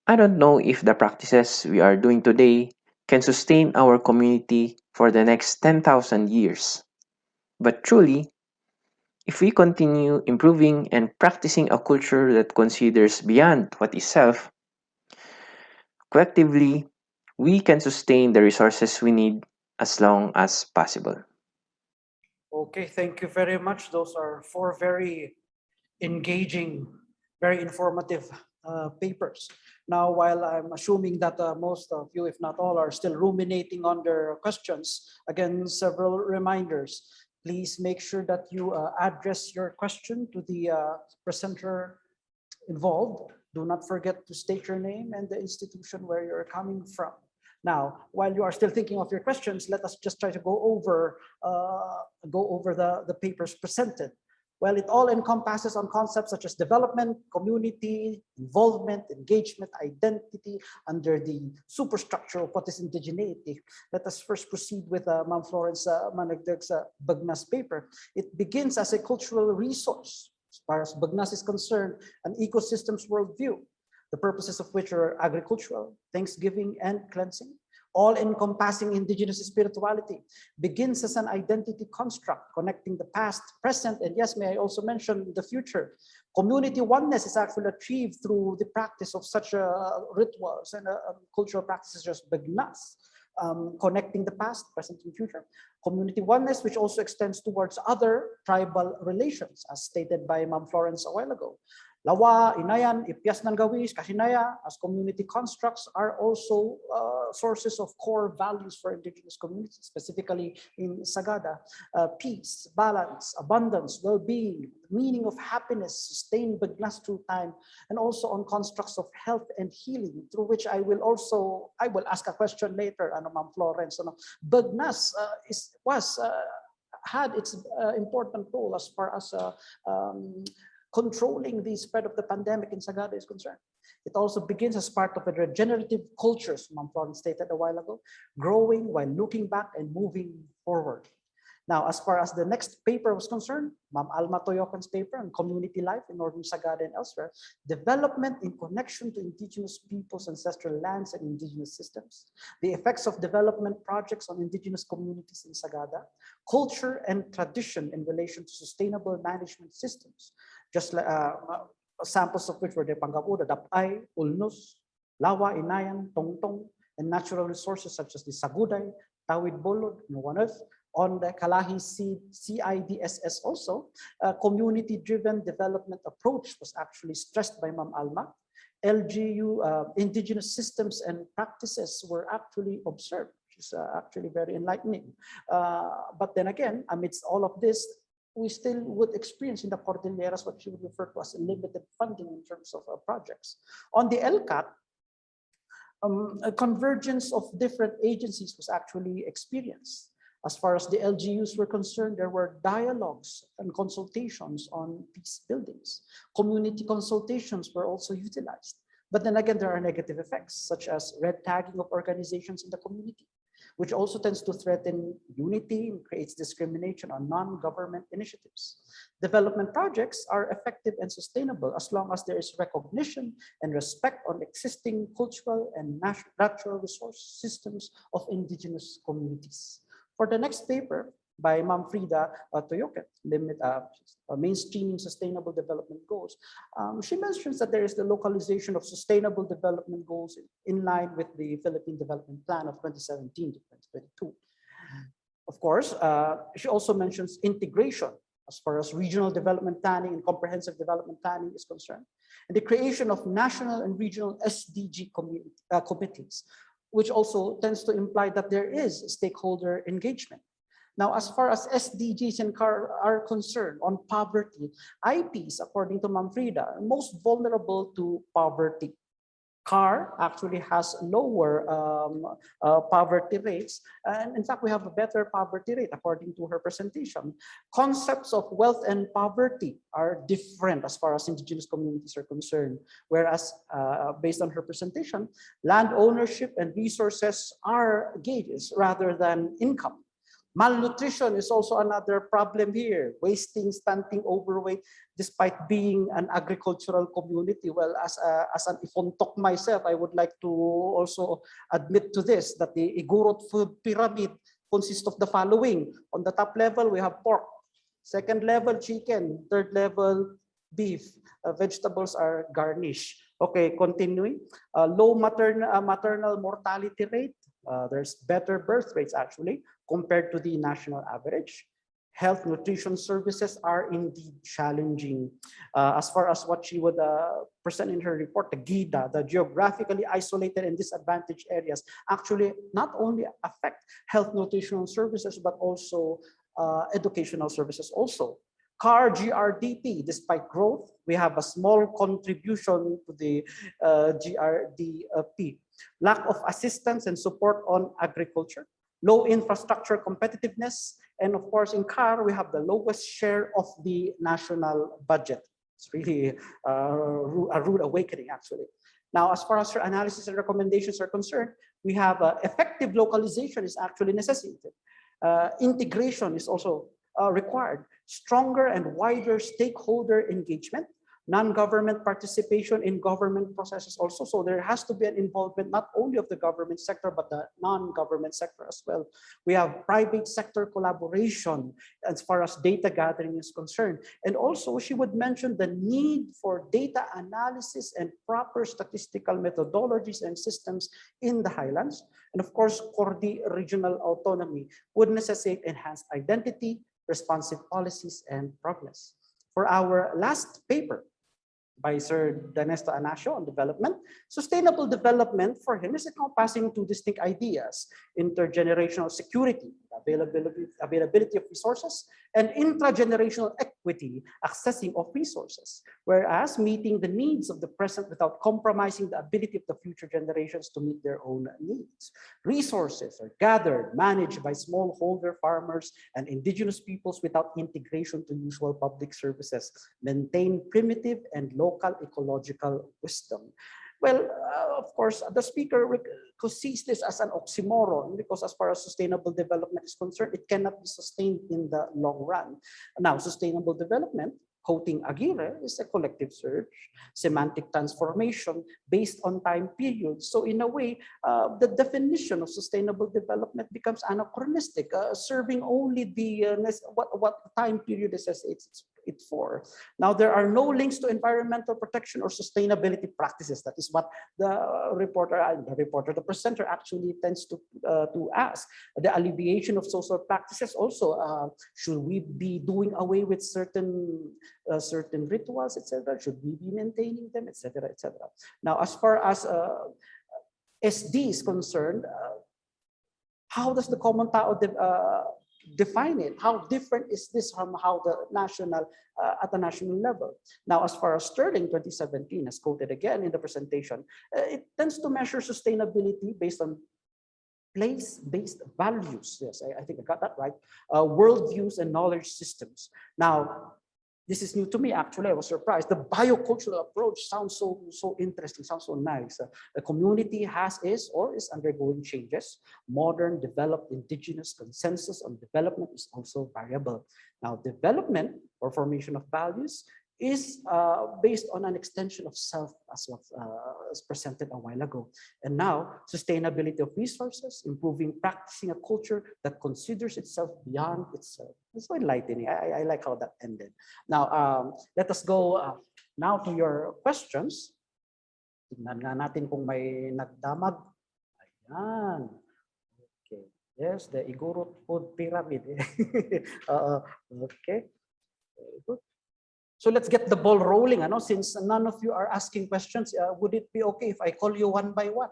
I don't know if the practices we are doing today can sustain our community for the next 10,000 years. But truly, if we continue improving and practicing a culture that considers beyond what is self, collectively, we can sustain the resources we need as long as possible. Okay, thank you very much. Those are four very engaging, very informative papers. Now, while I'm assuming that most of you, if not all, are still ruminating on their questions, again, several reminders. Please make sure that you address your question to the presenter involved. Do not forget to state your name and the institution where you're coming from. Now, while you are still thinking of your questions, let us just try to go over the papers presented. Well, it all encompasses on concepts such as development, community, involvement, engagement, identity under the superstructure of what is indigeneity. Let us first proceed with Ma'am Florence Managdag's Bagnas paper. It begins as a cultural resource. As far as Bagnas is concerned, an ecosystems worldview, the purposes of which are agricultural, thanksgiving, and cleansing. All-encompassing indigenous spirituality begins as an identity construct connecting the past, present, and yes, may I also mention the future. Community oneness is actually achieved through the practice of such rituals and cultural practices as Bagnas, connecting the past, present, and future. Community oneness, which also extends towards other tribal relations, as stated by Ma'am Florence a while ago. Lawa, Inayan, Ipyas ng Gawis, Kasinaya, as community constructs are also sources of core values for indigenous communities, specifically in Sagada. Peace, balance, abundance, well-being, meaning of happiness, sustained Bagnas through time, and also on constructs of health and healing, through which I will ask a question later, Ma'am Florence. Bagnas had its important role as far as controlling the spread of the pandemic in Sagada is concerned. It also begins as part of a regenerative cultures, Ma'am Florence stated a while ago, growing while looking back and moving forward. Now, as far as the next paper was concerned, Ma'am Alma Toyocan's paper on community life in Northern Sagada and elsewhere, development in connection to indigenous peoples, ancestral lands, and indigenous systems, the effects of development projects on indigenous communities in Sagada, culture and tradition in relation to sustainable management systems, just like samples of which were the Pangabuda, Dapay, Ulnus, Lawa, Inayan, Tongtong, and natural resources such as the Saguday, Tawid Bolod, Nuwaneth. On the Kalahi CIDSS also, a community-driven development approach was actually stressed by Ma'am Alma. LGU, indigenous systems and practices were actually observed, which is actually very enlightening. But then again, amidst all of this, we still would experience in the Cordilleras what you would refer to as limited funding in terms of projects. On the ELCAC, a convergence of different agencies was actually experienced. As far as the LGUs were concerned, there were dialogues and consultations on peace buildings. Community consultations were also utilized. But then again, there are negative effects, such as red tagging of organizations in the community, which also tends to threaten unity and creates discrimination on non-government initiatives. Development projects are effective and sustainable as long as there is recognition and respect on existing cultural and natural resource systems of indigenous communities. For the next paper by Ma'am Frida Toyocan, Mainstreaming Sustainable Development Goals, she mentions that there is the localization of sustainable development goals in line with the Philippine Development Plan of 2017 to 2022. Of course, she also mentions integration as far as regional development planning and comprehensive development planning is concerned, and the creation of national and regional SDG committees, which also tends to imply that there is stakeholder engagement. Now, as far as SDGs and CAR are concerned on poverty, IPs, according to Ma'am Frida, are most vulnerable to poverty. CAR actually has lower poverty rates. And in fact, we have a better poverty rate according to her presentation. Concepts of wealth and poverty are different as far as indigenous communities are concerned. Whereas based on her presentation, land ownership and resources are gauges rather than income. Malnutrition is also another problem here. Wasting, stunting, overweight, despite being an agricultural community. Well, as an Ifontok myself, I would like to also admit to this, that the Igorot food pyramid consists of the following. On the top level, we have pork. Second level, chicken. Third level, beef. Vegetables are garnish. Okay, continuing. Low maternal mortality rate. There's better birth rates actually compared to the national average. Health nutrition services are indeed challenging. As far as what she would present in her report, the GIDA, the geographically isolated and disadvantaged areas, actually not only affect health nutritional services, but also educational services also. CAR GRDP, despite growth, we have a small contribution to the GRDP. Lack of assistance and support on agriculture, low infrastructure competitiveness, and of course in CAR, we have the lowest share of the national budget. It's really a rude awakening, actually. Now, as far as her analysis and recommendations are concerned, we have effective localization is actually necessitated. Integration is also required. Stronger and wider stakeholder engagement, non-government participation in government processes also. So there has to be an involvement not only of the government sector, but the non-government sector as well. We have private sector collaboration as far as data gathering is concerned. And also she would mention the need for data analysis and proper statistical methodologies and systems in the highlands. And of course, Cordi regional autonomy would necessitate enhanced identity, responsive policies, and progress. For our last paper by Sir Danesto Anasio on development, sustainable development for him is encompassing two distinct ideas: intergenerational security, availability of resources, and intragenerational equity, accessing of resources. Whereas meeting the needs of the present without compromising the ability of the future generations to meet their own needs. Resources are gathered, managed by smallholder farmers and indigenous peoples without integration to usual public services, maintain primitive and local ecological wisdom. Well, of course, the speaker sees this as an oxymoron because as far as sustainable development is concerned, it cannot be sustained in the long run. Now, sustainable development, quoting Aguirre, is a collective search, semantic transformation based on time periods. So in a way, the definition of sustainable development becomes anachronistic, serving only the what time period it's for. Now, there are no links to environmental protection or sustainability practices. That is what the presenter actually tends to ask. The alleviation of social practices also, should we be doing away with certain rituals, etc.? Should we be maintaining them, etc., etc.? Now, as far as SD is concerned, how does the common Tao define it? How different is this from how the national at the national level? Now, as far as Sterling 2017, as quoted again in the presentation, it tends to measure sustainability based on place-based values. Yes, I think I got that right. Worldviews and knowledge systems. Now, this is new to me, actually. I was surprised. The biocultural approach sounds so interesting, sounds so nice. The community is undergoing changes. Modern, developed, indigenous consensus on development is also variable. Now, development or formation of values is based on an extension of self, as was presented a while ago. And now, sustainability of resources, improving, practicing a culture that considers itself beyond itself. It's so enlightening. I like how that ended. Now, let us go now to your questions. Tingnan nga natin kung may nagdamag. Ayan. Okay. Yes, the Igorot Food Pyramid. Okay. Very good. So let's get the ball rolling. Since none of you are asking questions, would it be okay if I call you one by one?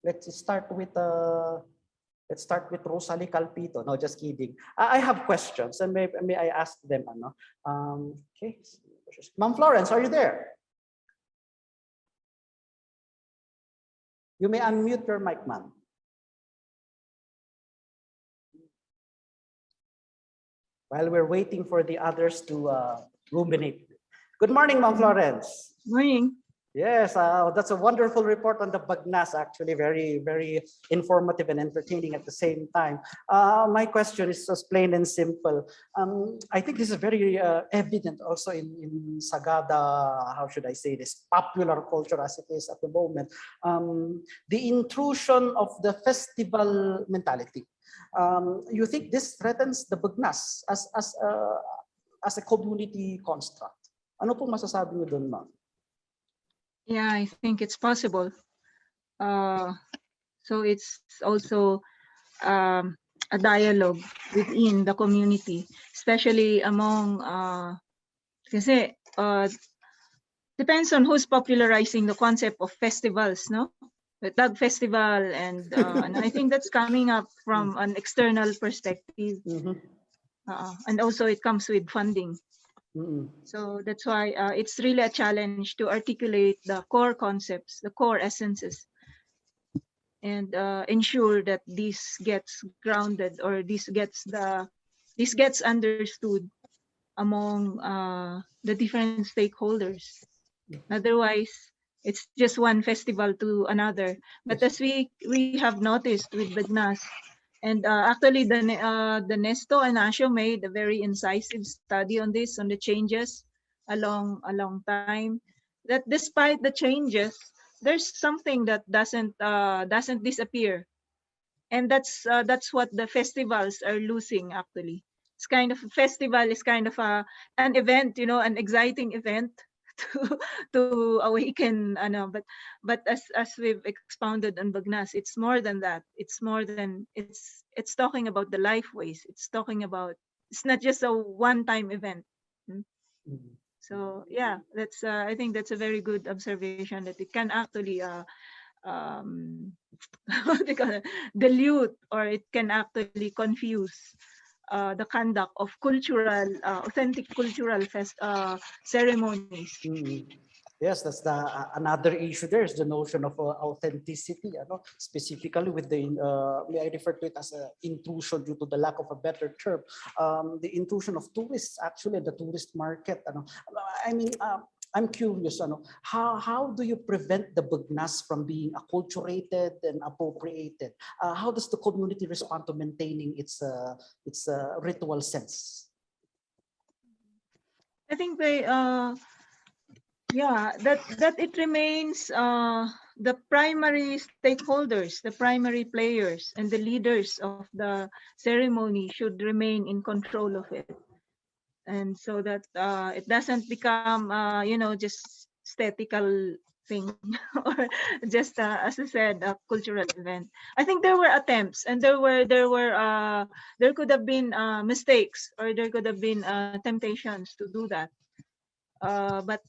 Let's start with Rosalie Calpito. No, just kidding. I have questions, and may I ask them? Okay. Ma'am Florence, are you there? You may unmute your mic, ma'am. While we're waiting for the others to ruminate. Good morning, Ma'am Florence. Morning. Yes, that's a wonderful report on the Bagnas, actually very, very informative and entertaining at the same time. My question is just plain and simple. I think this is very evident also in Sagada, how should I say this, popular culture as it is at the moment. The intrusion of the festival mentality. You think this threatens the Bagnas as a community construct? Ano pong masasabi niyo doon, ma'am? Yeah, I think it's possible. So it's also a dialogue within the community, especially among, kasi depends on who's popularizing the concept of festivals, no? The Tag Festival, and I think that's coming up from an external perspective. Mm-hmm. And also it comes with funding. Mm-mm. So that's why it's really a challenge to articulate the core concepts, the core essences, and ensure that this gets grounded, or this gets understood among the different stakeholders. Otherwise, it's just one festival to another. But Yes. as we have noticed with Bagnas, and actually the Nesto and Asho made a very incisive study on this, on the changes along time. That despite the changes, there's something that doesn't disappear, and that's what the festivals are losing actually. It's kind of a festival is kind of an event, an exciting event to to awaken but as we've expounded on Bagnas, it's more than that. It's more than it's talking about the life ways. It's talking about, it's not just a one time event. Mm. Mm-mm. So yeah, that's I think that's a very good observation, that it can actually um what do you call it, dilute, or it can actually confuse the conduct of authentic cultural ceremonies. Mm. Yes, that's the another issue. There is the notion of authenticity. Specifically with the may I refer to it as a intrusion due to the lack of a better term. The intrusion of tourists actually in the tourist market. I mean, I'm curious. How do you prevent the Bagnas from being acculturated and appropriated? How does the community respond to maintaining its ritual sense? I think they yeah, that it remains the primary stakeholders, the primary players, and the leaders of the ceremony should remain in control of it, and so that it doesn't become just aesthetical thing or just as I said, a cultural event. I think there were attempts, and there could have been mistakes, or there could have been temptations to do that. But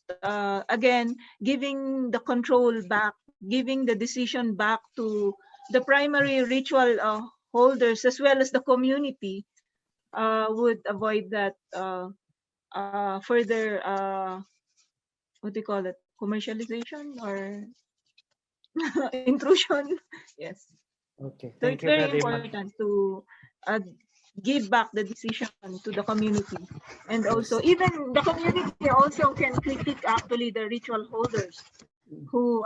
again, giving the control back, giving the decision back to the primary ritual holders as well as the community would avoid that further what do you call it, commercialization or intrusion. Yes. Okay, So it's thank you very very much. important to uh, give back the decision to the community, and also Yes. even the community also can critique actually the ritual holders who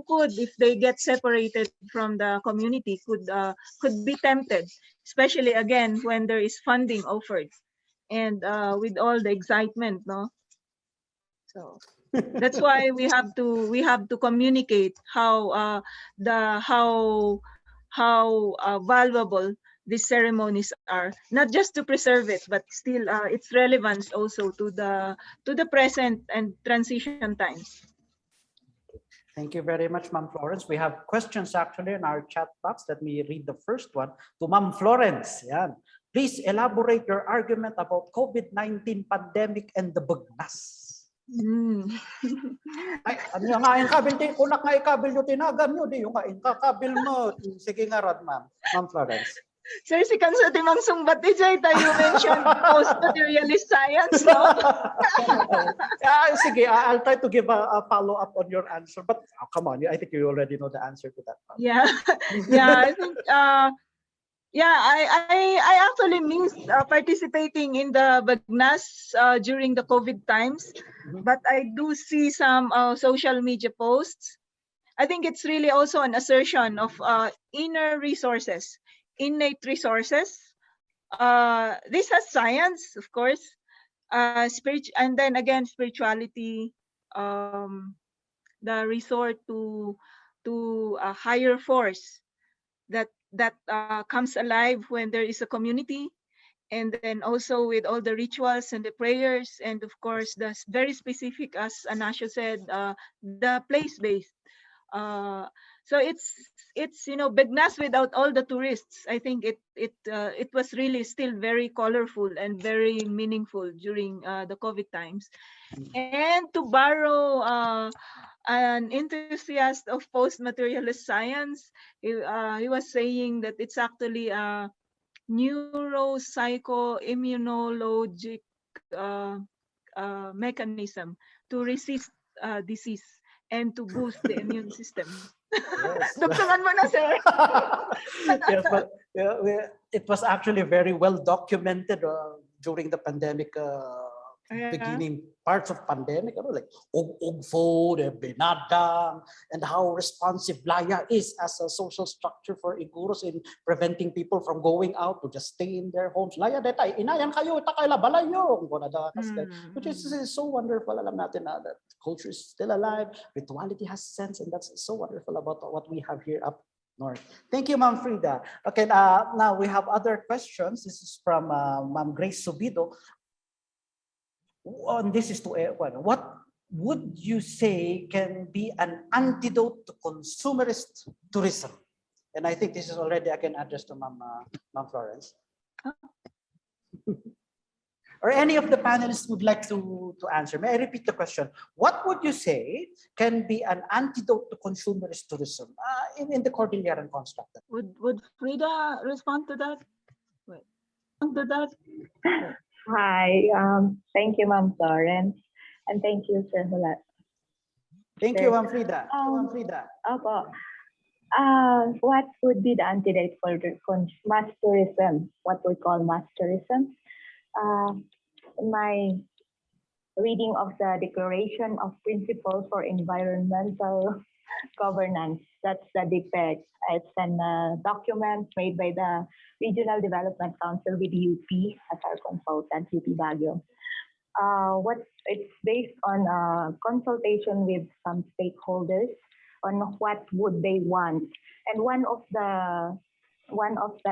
could, if they get separated from the community, could be tempted, especially again when there is funding offered, and with all the excitement, no. So that's why we have to communicate how valuable these ceremonies are, not just to preserve it, but still its relevance also to the present and transition times. Thank you very much, Ma'am Florence. We have questions actually in our chat box. Let me read the first one to Ma'am Florence. Yan. Please elaborate your argument about COVID-19 pandemic and the Bagnas. Mm. Ay, ano yung nga yung kabil, kunak nga ikabil nyo, tinagan nyo, di yung nga, yung kakabil mo. Sige nga rad, ma'am. Ma'am Florence. Sir, si Kansa Timang Sungbat Ijay, you mentioned post-materialist science, no? Sige, I'll try to give a follow-up on your answer. But come on, I think you already know the answer to that. Yeah, yeah, I think yeah, I actually missed participating in the Bagnas during the COVID times, but I do see some social media posts. I think it's really also an assertion of innate resources. This has science, of course, and then again spirituality, the resort to a higher force that comes alive when there is a community, and then also with all the rituals and the prayers, and of course the very specific, as Anasio said, the place-based. Uh, so it's Bagnas without all the tourists. I think it was really still very colorful and very meaningful during the COVID times. And to borrow an enthusiast of post-materialist science, he was saying that it's actually neuropsychoimmunologic mechanism to resist disease and to boost the immune system. Yes. Dugtungan mo na, sir. Yes, but it was actually very well documented during the pandemic, Yeah. beginning parts of pandemic, like Ugfo, Binadang, and how responsive Laya is as a social structure for Iguros in preventing people from going out to just stay in their homes. Laya detay, inayan kayo, takay labalayo, which is so wonderful. Alam natin na that culture is still alive, rituality has sense, and that's so wonderful about what we have here up north. Thank you, Ma'am Frida. Okay, now we have other questions. This is from Ma'am Grace Subido. This is to everyone. What would you say can be an antidote to consumerist tourism? And I think this is already I can address to Ma'am Florence. Or any of the panelists would like to answer. May I repeat the question? What would you say can be an antidote to consumerist tourism in the Cordilleran construct? Would Frida respond to that? Wait. To that? Hi, thank you, Ma'am Florence, and thank you, Sir Hulat. Thank you, Ma'am Frida. Opo. What would be the antidote for mass tourism, what we call mass tourism? In my reading of the Declaration of Principles for Environmental Governance, that's the DPEG. It's a document made by the Regional Development Council with UP as our consultant, UP Baguio. It's based on consultation with some stakeholders on what would they want, and one of the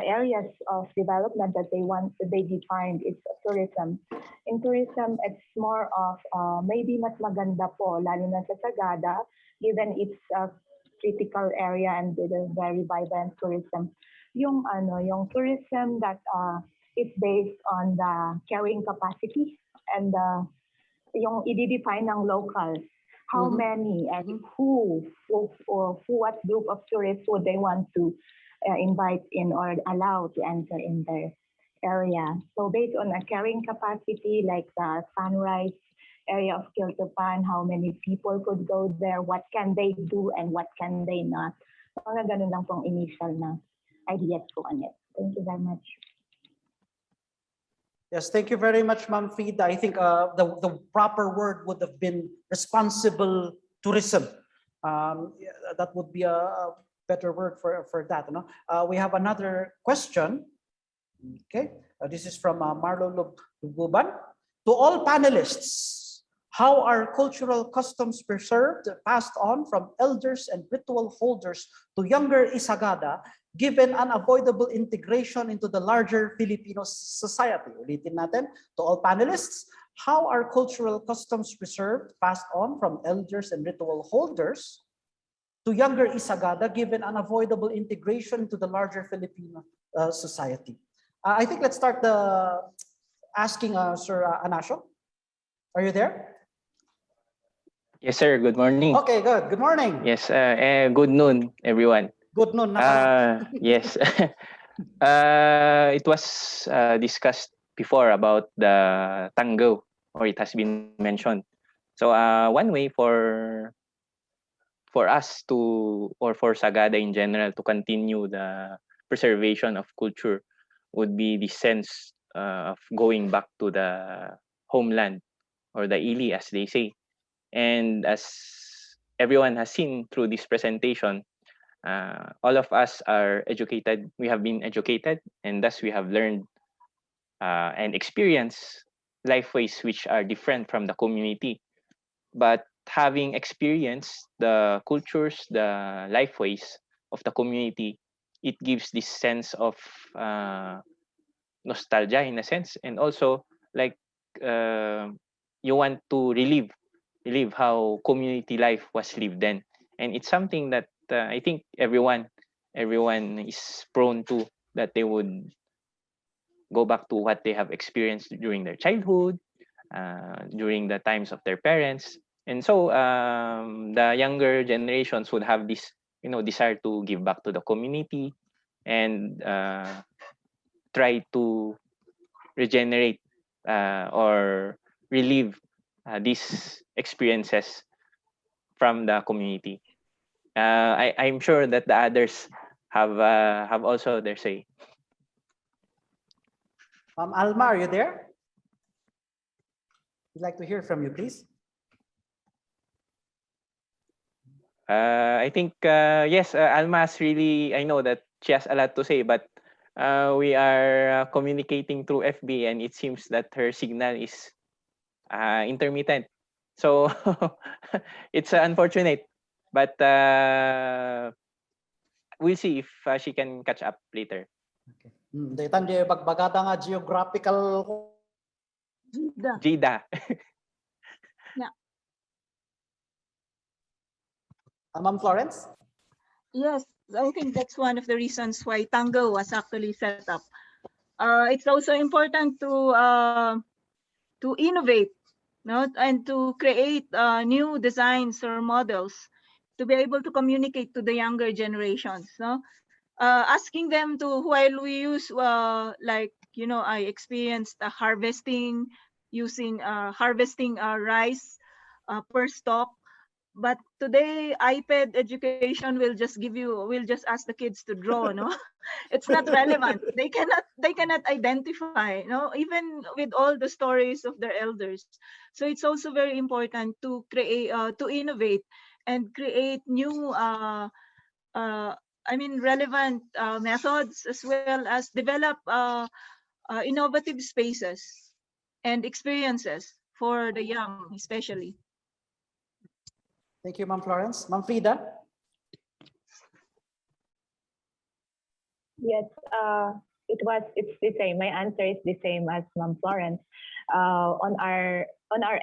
areas of development that they defined is tourism. In tourism, it's more of maybe mas maganda po, lalo na sa Sagada, given its critical area and the very vibrant tourism. Yung tourism that is based on the carrying capacity and yung i-define ng locals. How many and who, what group of tourists would they want to invite in or allow to enter in their area. So based on a carrying capacity like the Sunrise area of Kiltopan, how many people could go there, what can they do and what can they not. Mga ganun lang pong initial na ideas ko on it. Thank you very much. Yes, thank you very much, Ma'am Frida. I think the proper word would have been responsible tourism. That would be a better word for that. No? We have another question. Okay, this is from Marlo Luguban. To all panelists, how are cultural customs preserved, passed on from elders and ritual holders to younger Isagada, given unavoidable integration into the larger Filipino society? Ulitin natin, to all panelists, how are cultural customs preserved, passed on from elders and ritual holders to younger Isagada, given unavoidable integration into the larger Filipino society? I think let's start asking Sir Anasio. Are you there? Yes, sir. Good morning. Okay, good. Good morning. Yes, good noon, everyone. Good noon. Yes. It was discussed before about the Tanggew, or it has been mentioned. So one way for us to, or for Sagada in general, to continue the preservation of culture would be the sense of going back to the homeland, or the ili, as they say. And as everyone has seen through this presentation, all of us are educated. We have been educated, and thus we have learned and experienced life ways which are different from the community. But having experienced the cultures, the life ways of the community, it gives this sense of nostalgia in a sense, and also like you want to relive how community life was lived then. And it's something that I think everyone is prone to, that they would go back to what they have experienced during their childhood, during the times of their parents. And so the younger generations would have this desire to give back to the community and try to regenerate or relieve these experiences from the community. I'm sure that the others have also their say. Alma, are you there? We'd like to hear from you, please. I think yes, Alma's really. I know that she has a lot to say, but we are communicating through FB, and it seems that her signal is intermittent. So it's unfortunate, but we'll see if she can catch up later. Okay. Daytan di bagbagada nga geographical. Jida. Ma'am Florence? Yes, I think that's one of the reasons why Tanggew was actually set up. It's also important to innovate, no, and to create new designs or models to be able to communicate to the younger generations. No, asking them to, while we use like, you know, I experienced harvesting using harvesting rice per stalk. But today, iPad education will just ask the kids to draw, no? It's not relevant. They cannot identify, no, even with all the stories of their elders. So it's also very important to create, to innovate and create new, relevant methods, as well as develop innovative spaces and experiences for the young, especially. Thank you, Ma'am Florence. Ma'am Frida? Yes, it's the same. My answer is the same as Ma'am Florence. On our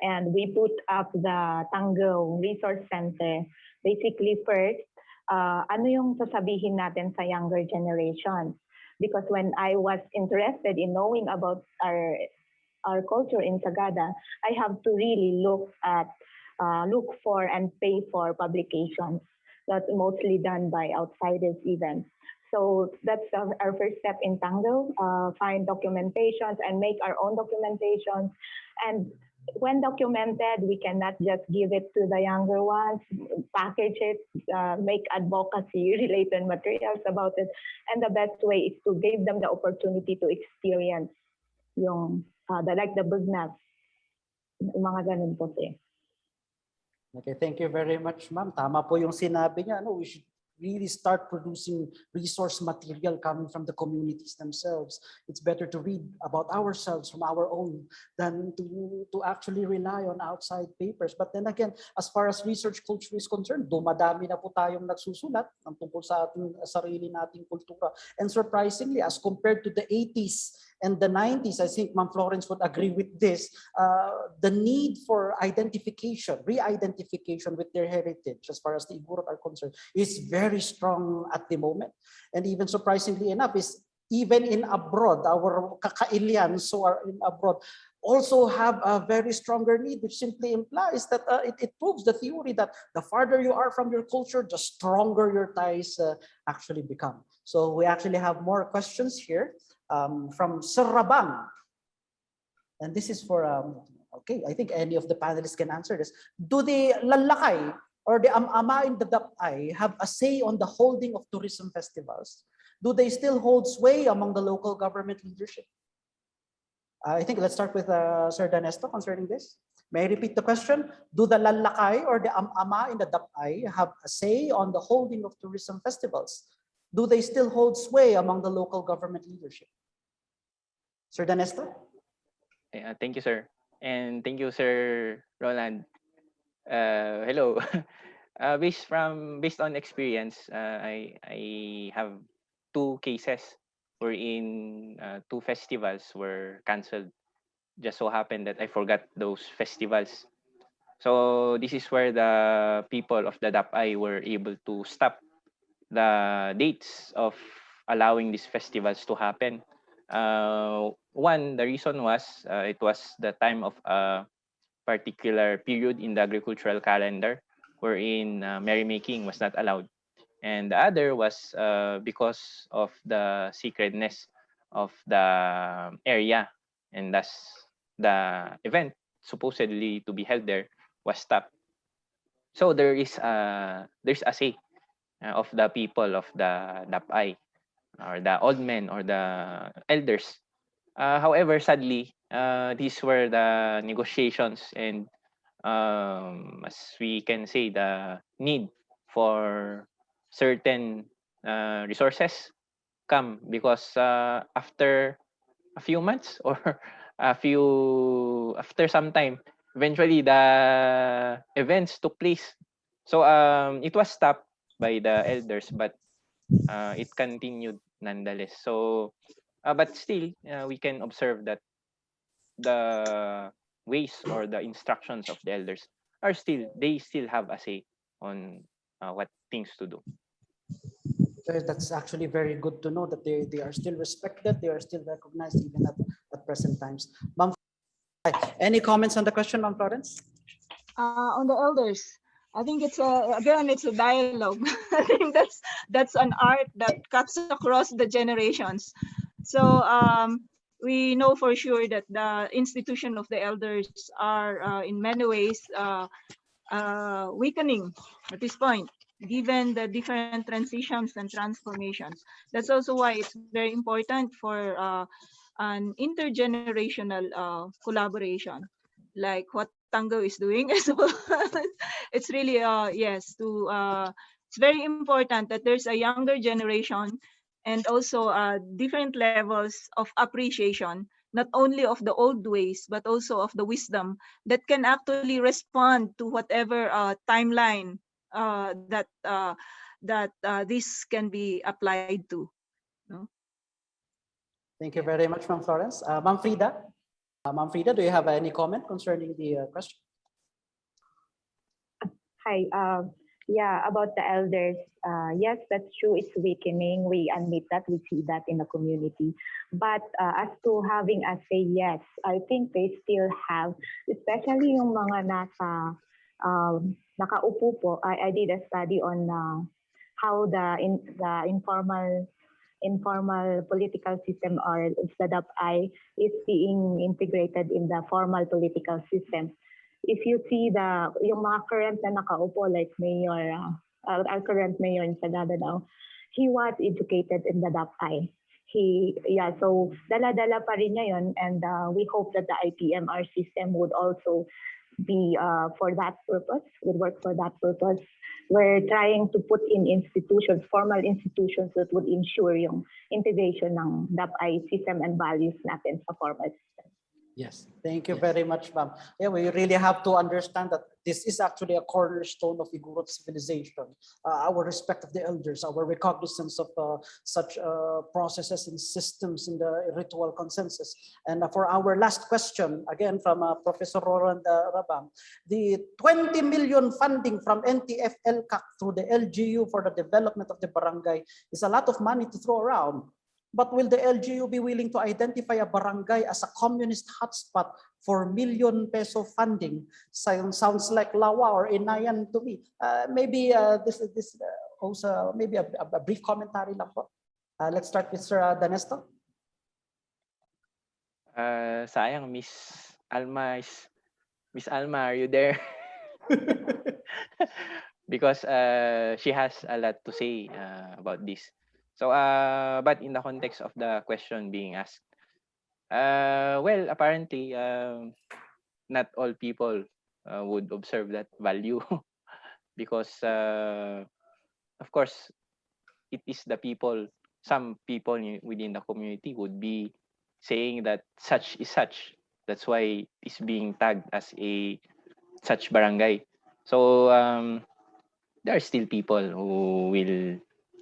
end, we put up the Tanggew Resource Center. Basically, first, ano yung sasabihin natin sa younger generation? Because when I was interested in knowing about our culture in Sagada, I have to really look for and pay for publications. That's mostly done by outsiders even. So that's our first step in Tanggew, find documentations and make our own documentations. And when documented, we cannot just give it to the younger ones, package it, make advocacy related materials about it. And the best way is to give them the opportunity to experience yung the business. Mga ganun po siya. Okay, thank you very much, ma'am. Tama po yung sinabi niya. No, we should really start producing resource material coming from the communities themselves. It's better to read about ourselves from our own than to actually rely on outside papers. But then again, as far as research culture is concerned, dumadami na po tayong nagsusulat ng tungkol sa ating sarili nating kultura. And surprisingly, as compared to the 80s and the 90s, I think Ma'am Florence would agree with this, the need for identification, re-identification with their heritage, as far as the Igorot are concerned, is very strong at the moment. And even surprisingly enough, is even in abroad, our kakailians who are in abroad also have a very stronger need, which simply implies that it proves the theory that the farther you are from your culture, the stronger your ties actually become. So we actually have more questions here from Sir Rabang. And this is for, okay, I think any of the panelists can answer this. Do the lalakay or the ama in the dapay have a say on the holding of tourism festivals? Do they still hold sway among the local government leadership? I think let's start with Sir Danesto concerning this. May I repeat the question? Do the lalakay or the ama in the dapay have a say on the holding of tourism festivals? Do they still hold sway among the local government leadership? Sir Danesto? Yeah, thank you, sir. And thank you, Sir Roland. Hello. Based on experience, I have two cases wherein two festivals were canceled. Just so happened that I forgot those festivals. So this is where the people of the DAPI were able to stop the dates of allowing these festivals to happen. One, the reason was it was the time of a particular period in the agricultural calendar wherein merrymaking was not allowed. And the other was because of the sacredness of the area, and thus the event supposedly to be held there was stopped. So there's a say of the people of the DAPI, or the old men or the elders. However, sadly, these were the negotiations, and as we can say, the need for certain resources come because after a few months or after some time, eventually the events took place. So it was stopped by the elders, but it continued nonetheless. So but still we can observe that the ways or the instructions of the elders are still, they still have a say on what things to do. That's actually very good to know that they are still respected, they are still recognized even at present times. Ma'am, any comments on the question, Ma'am Florence? On the elders, I think it's again it's a dialogue. I think that's an art that cuts across the generations. So we know for sure that the institution of the elders are in many ways weakening at this point, given the different transitions and transformations. That's also why it's very important for an intergenerational collaboration, like what Tanggew is doing. So it's really yes, to it's very important that there's a younger generation and also different levels of appreciation, not only of the old ways but also of the wisdom that can actually respond to whatever timeline that this can be applied to. No? Thank you very much, Ma'am Florence. Ma'am Frida, do you have any comment concerning the question? Hi. Yeah, about the elders. Yes, that's true. It's weakening. We admit that. We see that in the community. But as to having a say, yes, I think they still have, especially yung mga nasa nakaupo po. I did a study on how the informal political system, or the DAPI, is being integrated in the formal political system. If you see yung mga current na nakaupo, like Mayor, our current Mayor in Sagada now, he was educated in the DAPI. So dala-dala pa rin niya yun, and we hope that the IPMR system would also be for that purpose, would work for that purpose. We're trying to put in institutions, formal institutions that would ensure yung integration ng DAPI system and values natin sa formal system. Yes, thank you very much, ma'am. Yeah, we really have to understand that this is actually a cornerstone of Igorot civilization. Our respect of the elders, our recognizance of such processes and systems in the ritual consensus. And for our last question, again from Professor Roland Rabang, the 20 million funding from NTF ELCAC through the LGU for the development of the barangay is a lot of money to throw around. But will the LGU be willing to identify a barangay as a communist hotspot for million-peso funding? Sounds like Lawa or Inayan to me. Maybe this also maybe a brief commentary lang po. Let's start with Sir Danesto. Sayang, Miss Alma, are you there? Because she has a lot to say about this. So, but in the context of the question being asked, well, apparently, not all people would observe that value because, of course, it is the people, some people within the community would be saying that such is such. That's why it's being tagged as a such barangay. So, there are still people who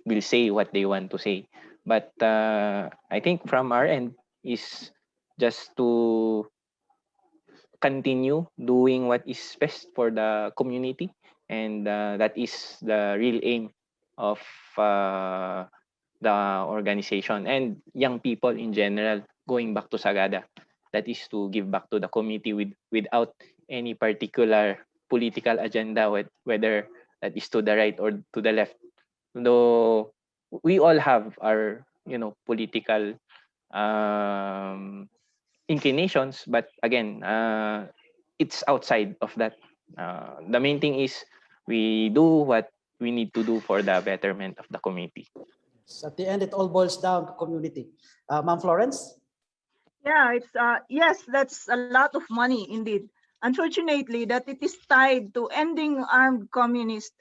will say what they want to say, but I think from our end is just to continue doing what is best for the community, and that is the real aim of the organization and young people in general going back to Sagada. That is to give back to the community without any particular political agenda, whether that is to the right or to the left. Though we all have our, political inclinations, but again, it's outside of that. The main thing is we do what we need to do for the betterment of the community. So at the end, it all boils down to community. Ma'am Florence? Yeah, it's yes, that's a lot of money indeed. Unfortunately, that it is tied to ending armed communists.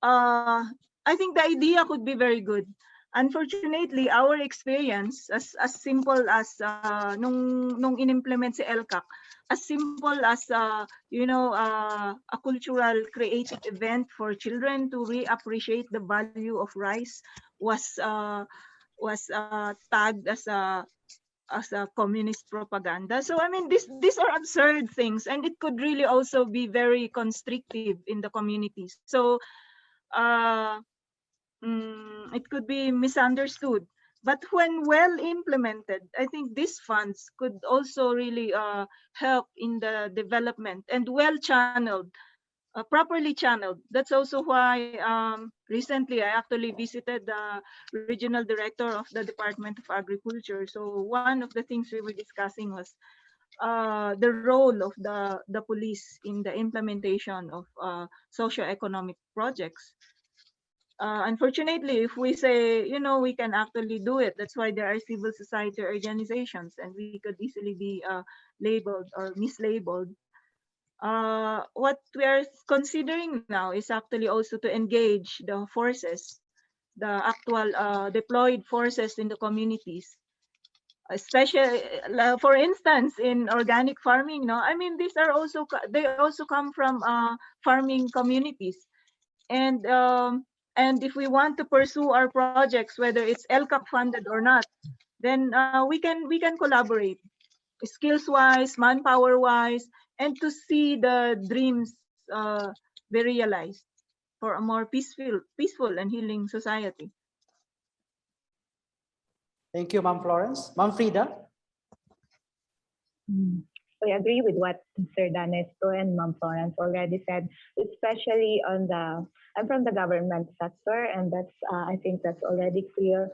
I think the idea could be very good. Unfortunately, our experience, as simple as nung in-implement si ELCAC, as simple as a cultural creative event for children to reappreciate the value of rice was tagged as a communist propaganda. So I mean, these are absurd things, and it could really also be very constrictive in the communities. So it could be misunderstood. But when well implemented, I think these funds could also really help in the development and well channeled, properly channeled. That's also why recently I actually visited the regional director of the Department of Agriculture. So one of the things we were discussing was the role of the police in the implementation of socioeconomic projects. Unfortunately, if we say, we can actually do it, that's why there are civil society organizations, and we could easily be labeled or mislabeled. What we are considering now is actually also to engage the forces, the actual deployed forces in the communities, especially, for instance, in organic farming. No, I mean, they also come from farming communities, and if we want to pursue our projects, whether it's ELCAC funded or not, then we can collaborate, skills wise, manpower wise, and to see the dreams be realized for a more peaceful and healing society. Thank you, Ma'am Florence. Ma'am Frida? I agree with what Sir Danesto and Ma'am Florence already said, especially I'm from the government sector, and I think that's already clear.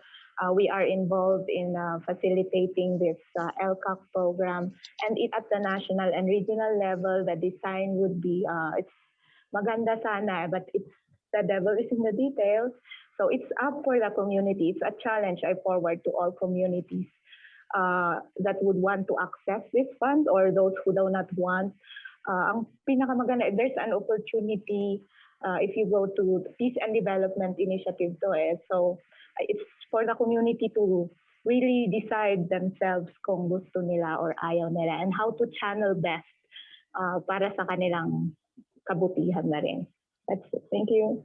We are involved in facilitating this LCAC program, and at the national and regional level, the design would be, it's maganda sana, but the devil is in the details. So it's up for the community. It's a challenge I forward to all communities that would want to access this fund, or those who do not want. Ang pinakamaganda, if there's an opportunity, if you go to Peace and Development Initiative so it's for the community to really decide themselves kung gusto nila or ayaw nila, and how to channel best para sa kanilang kabutihan na rin. That's it. Thank you.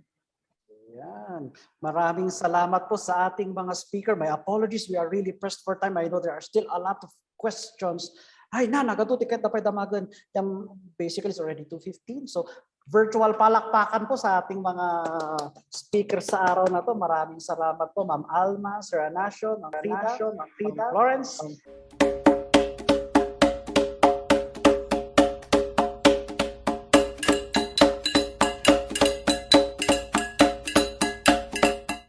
Yan. Maraming salamat po sa ating mga speaker. My apologies, we are really pressed for time. I know there are still a lot of questions. Ay na, nagatutikit na damagan. Basically, it's already 2:15. So, virtual palakpakan po sa ating mga speaker sa araw na to. Maraming salamat po, Ma'am Alma, Sir Anasio, Ma'am Frida, Ma'am Florence.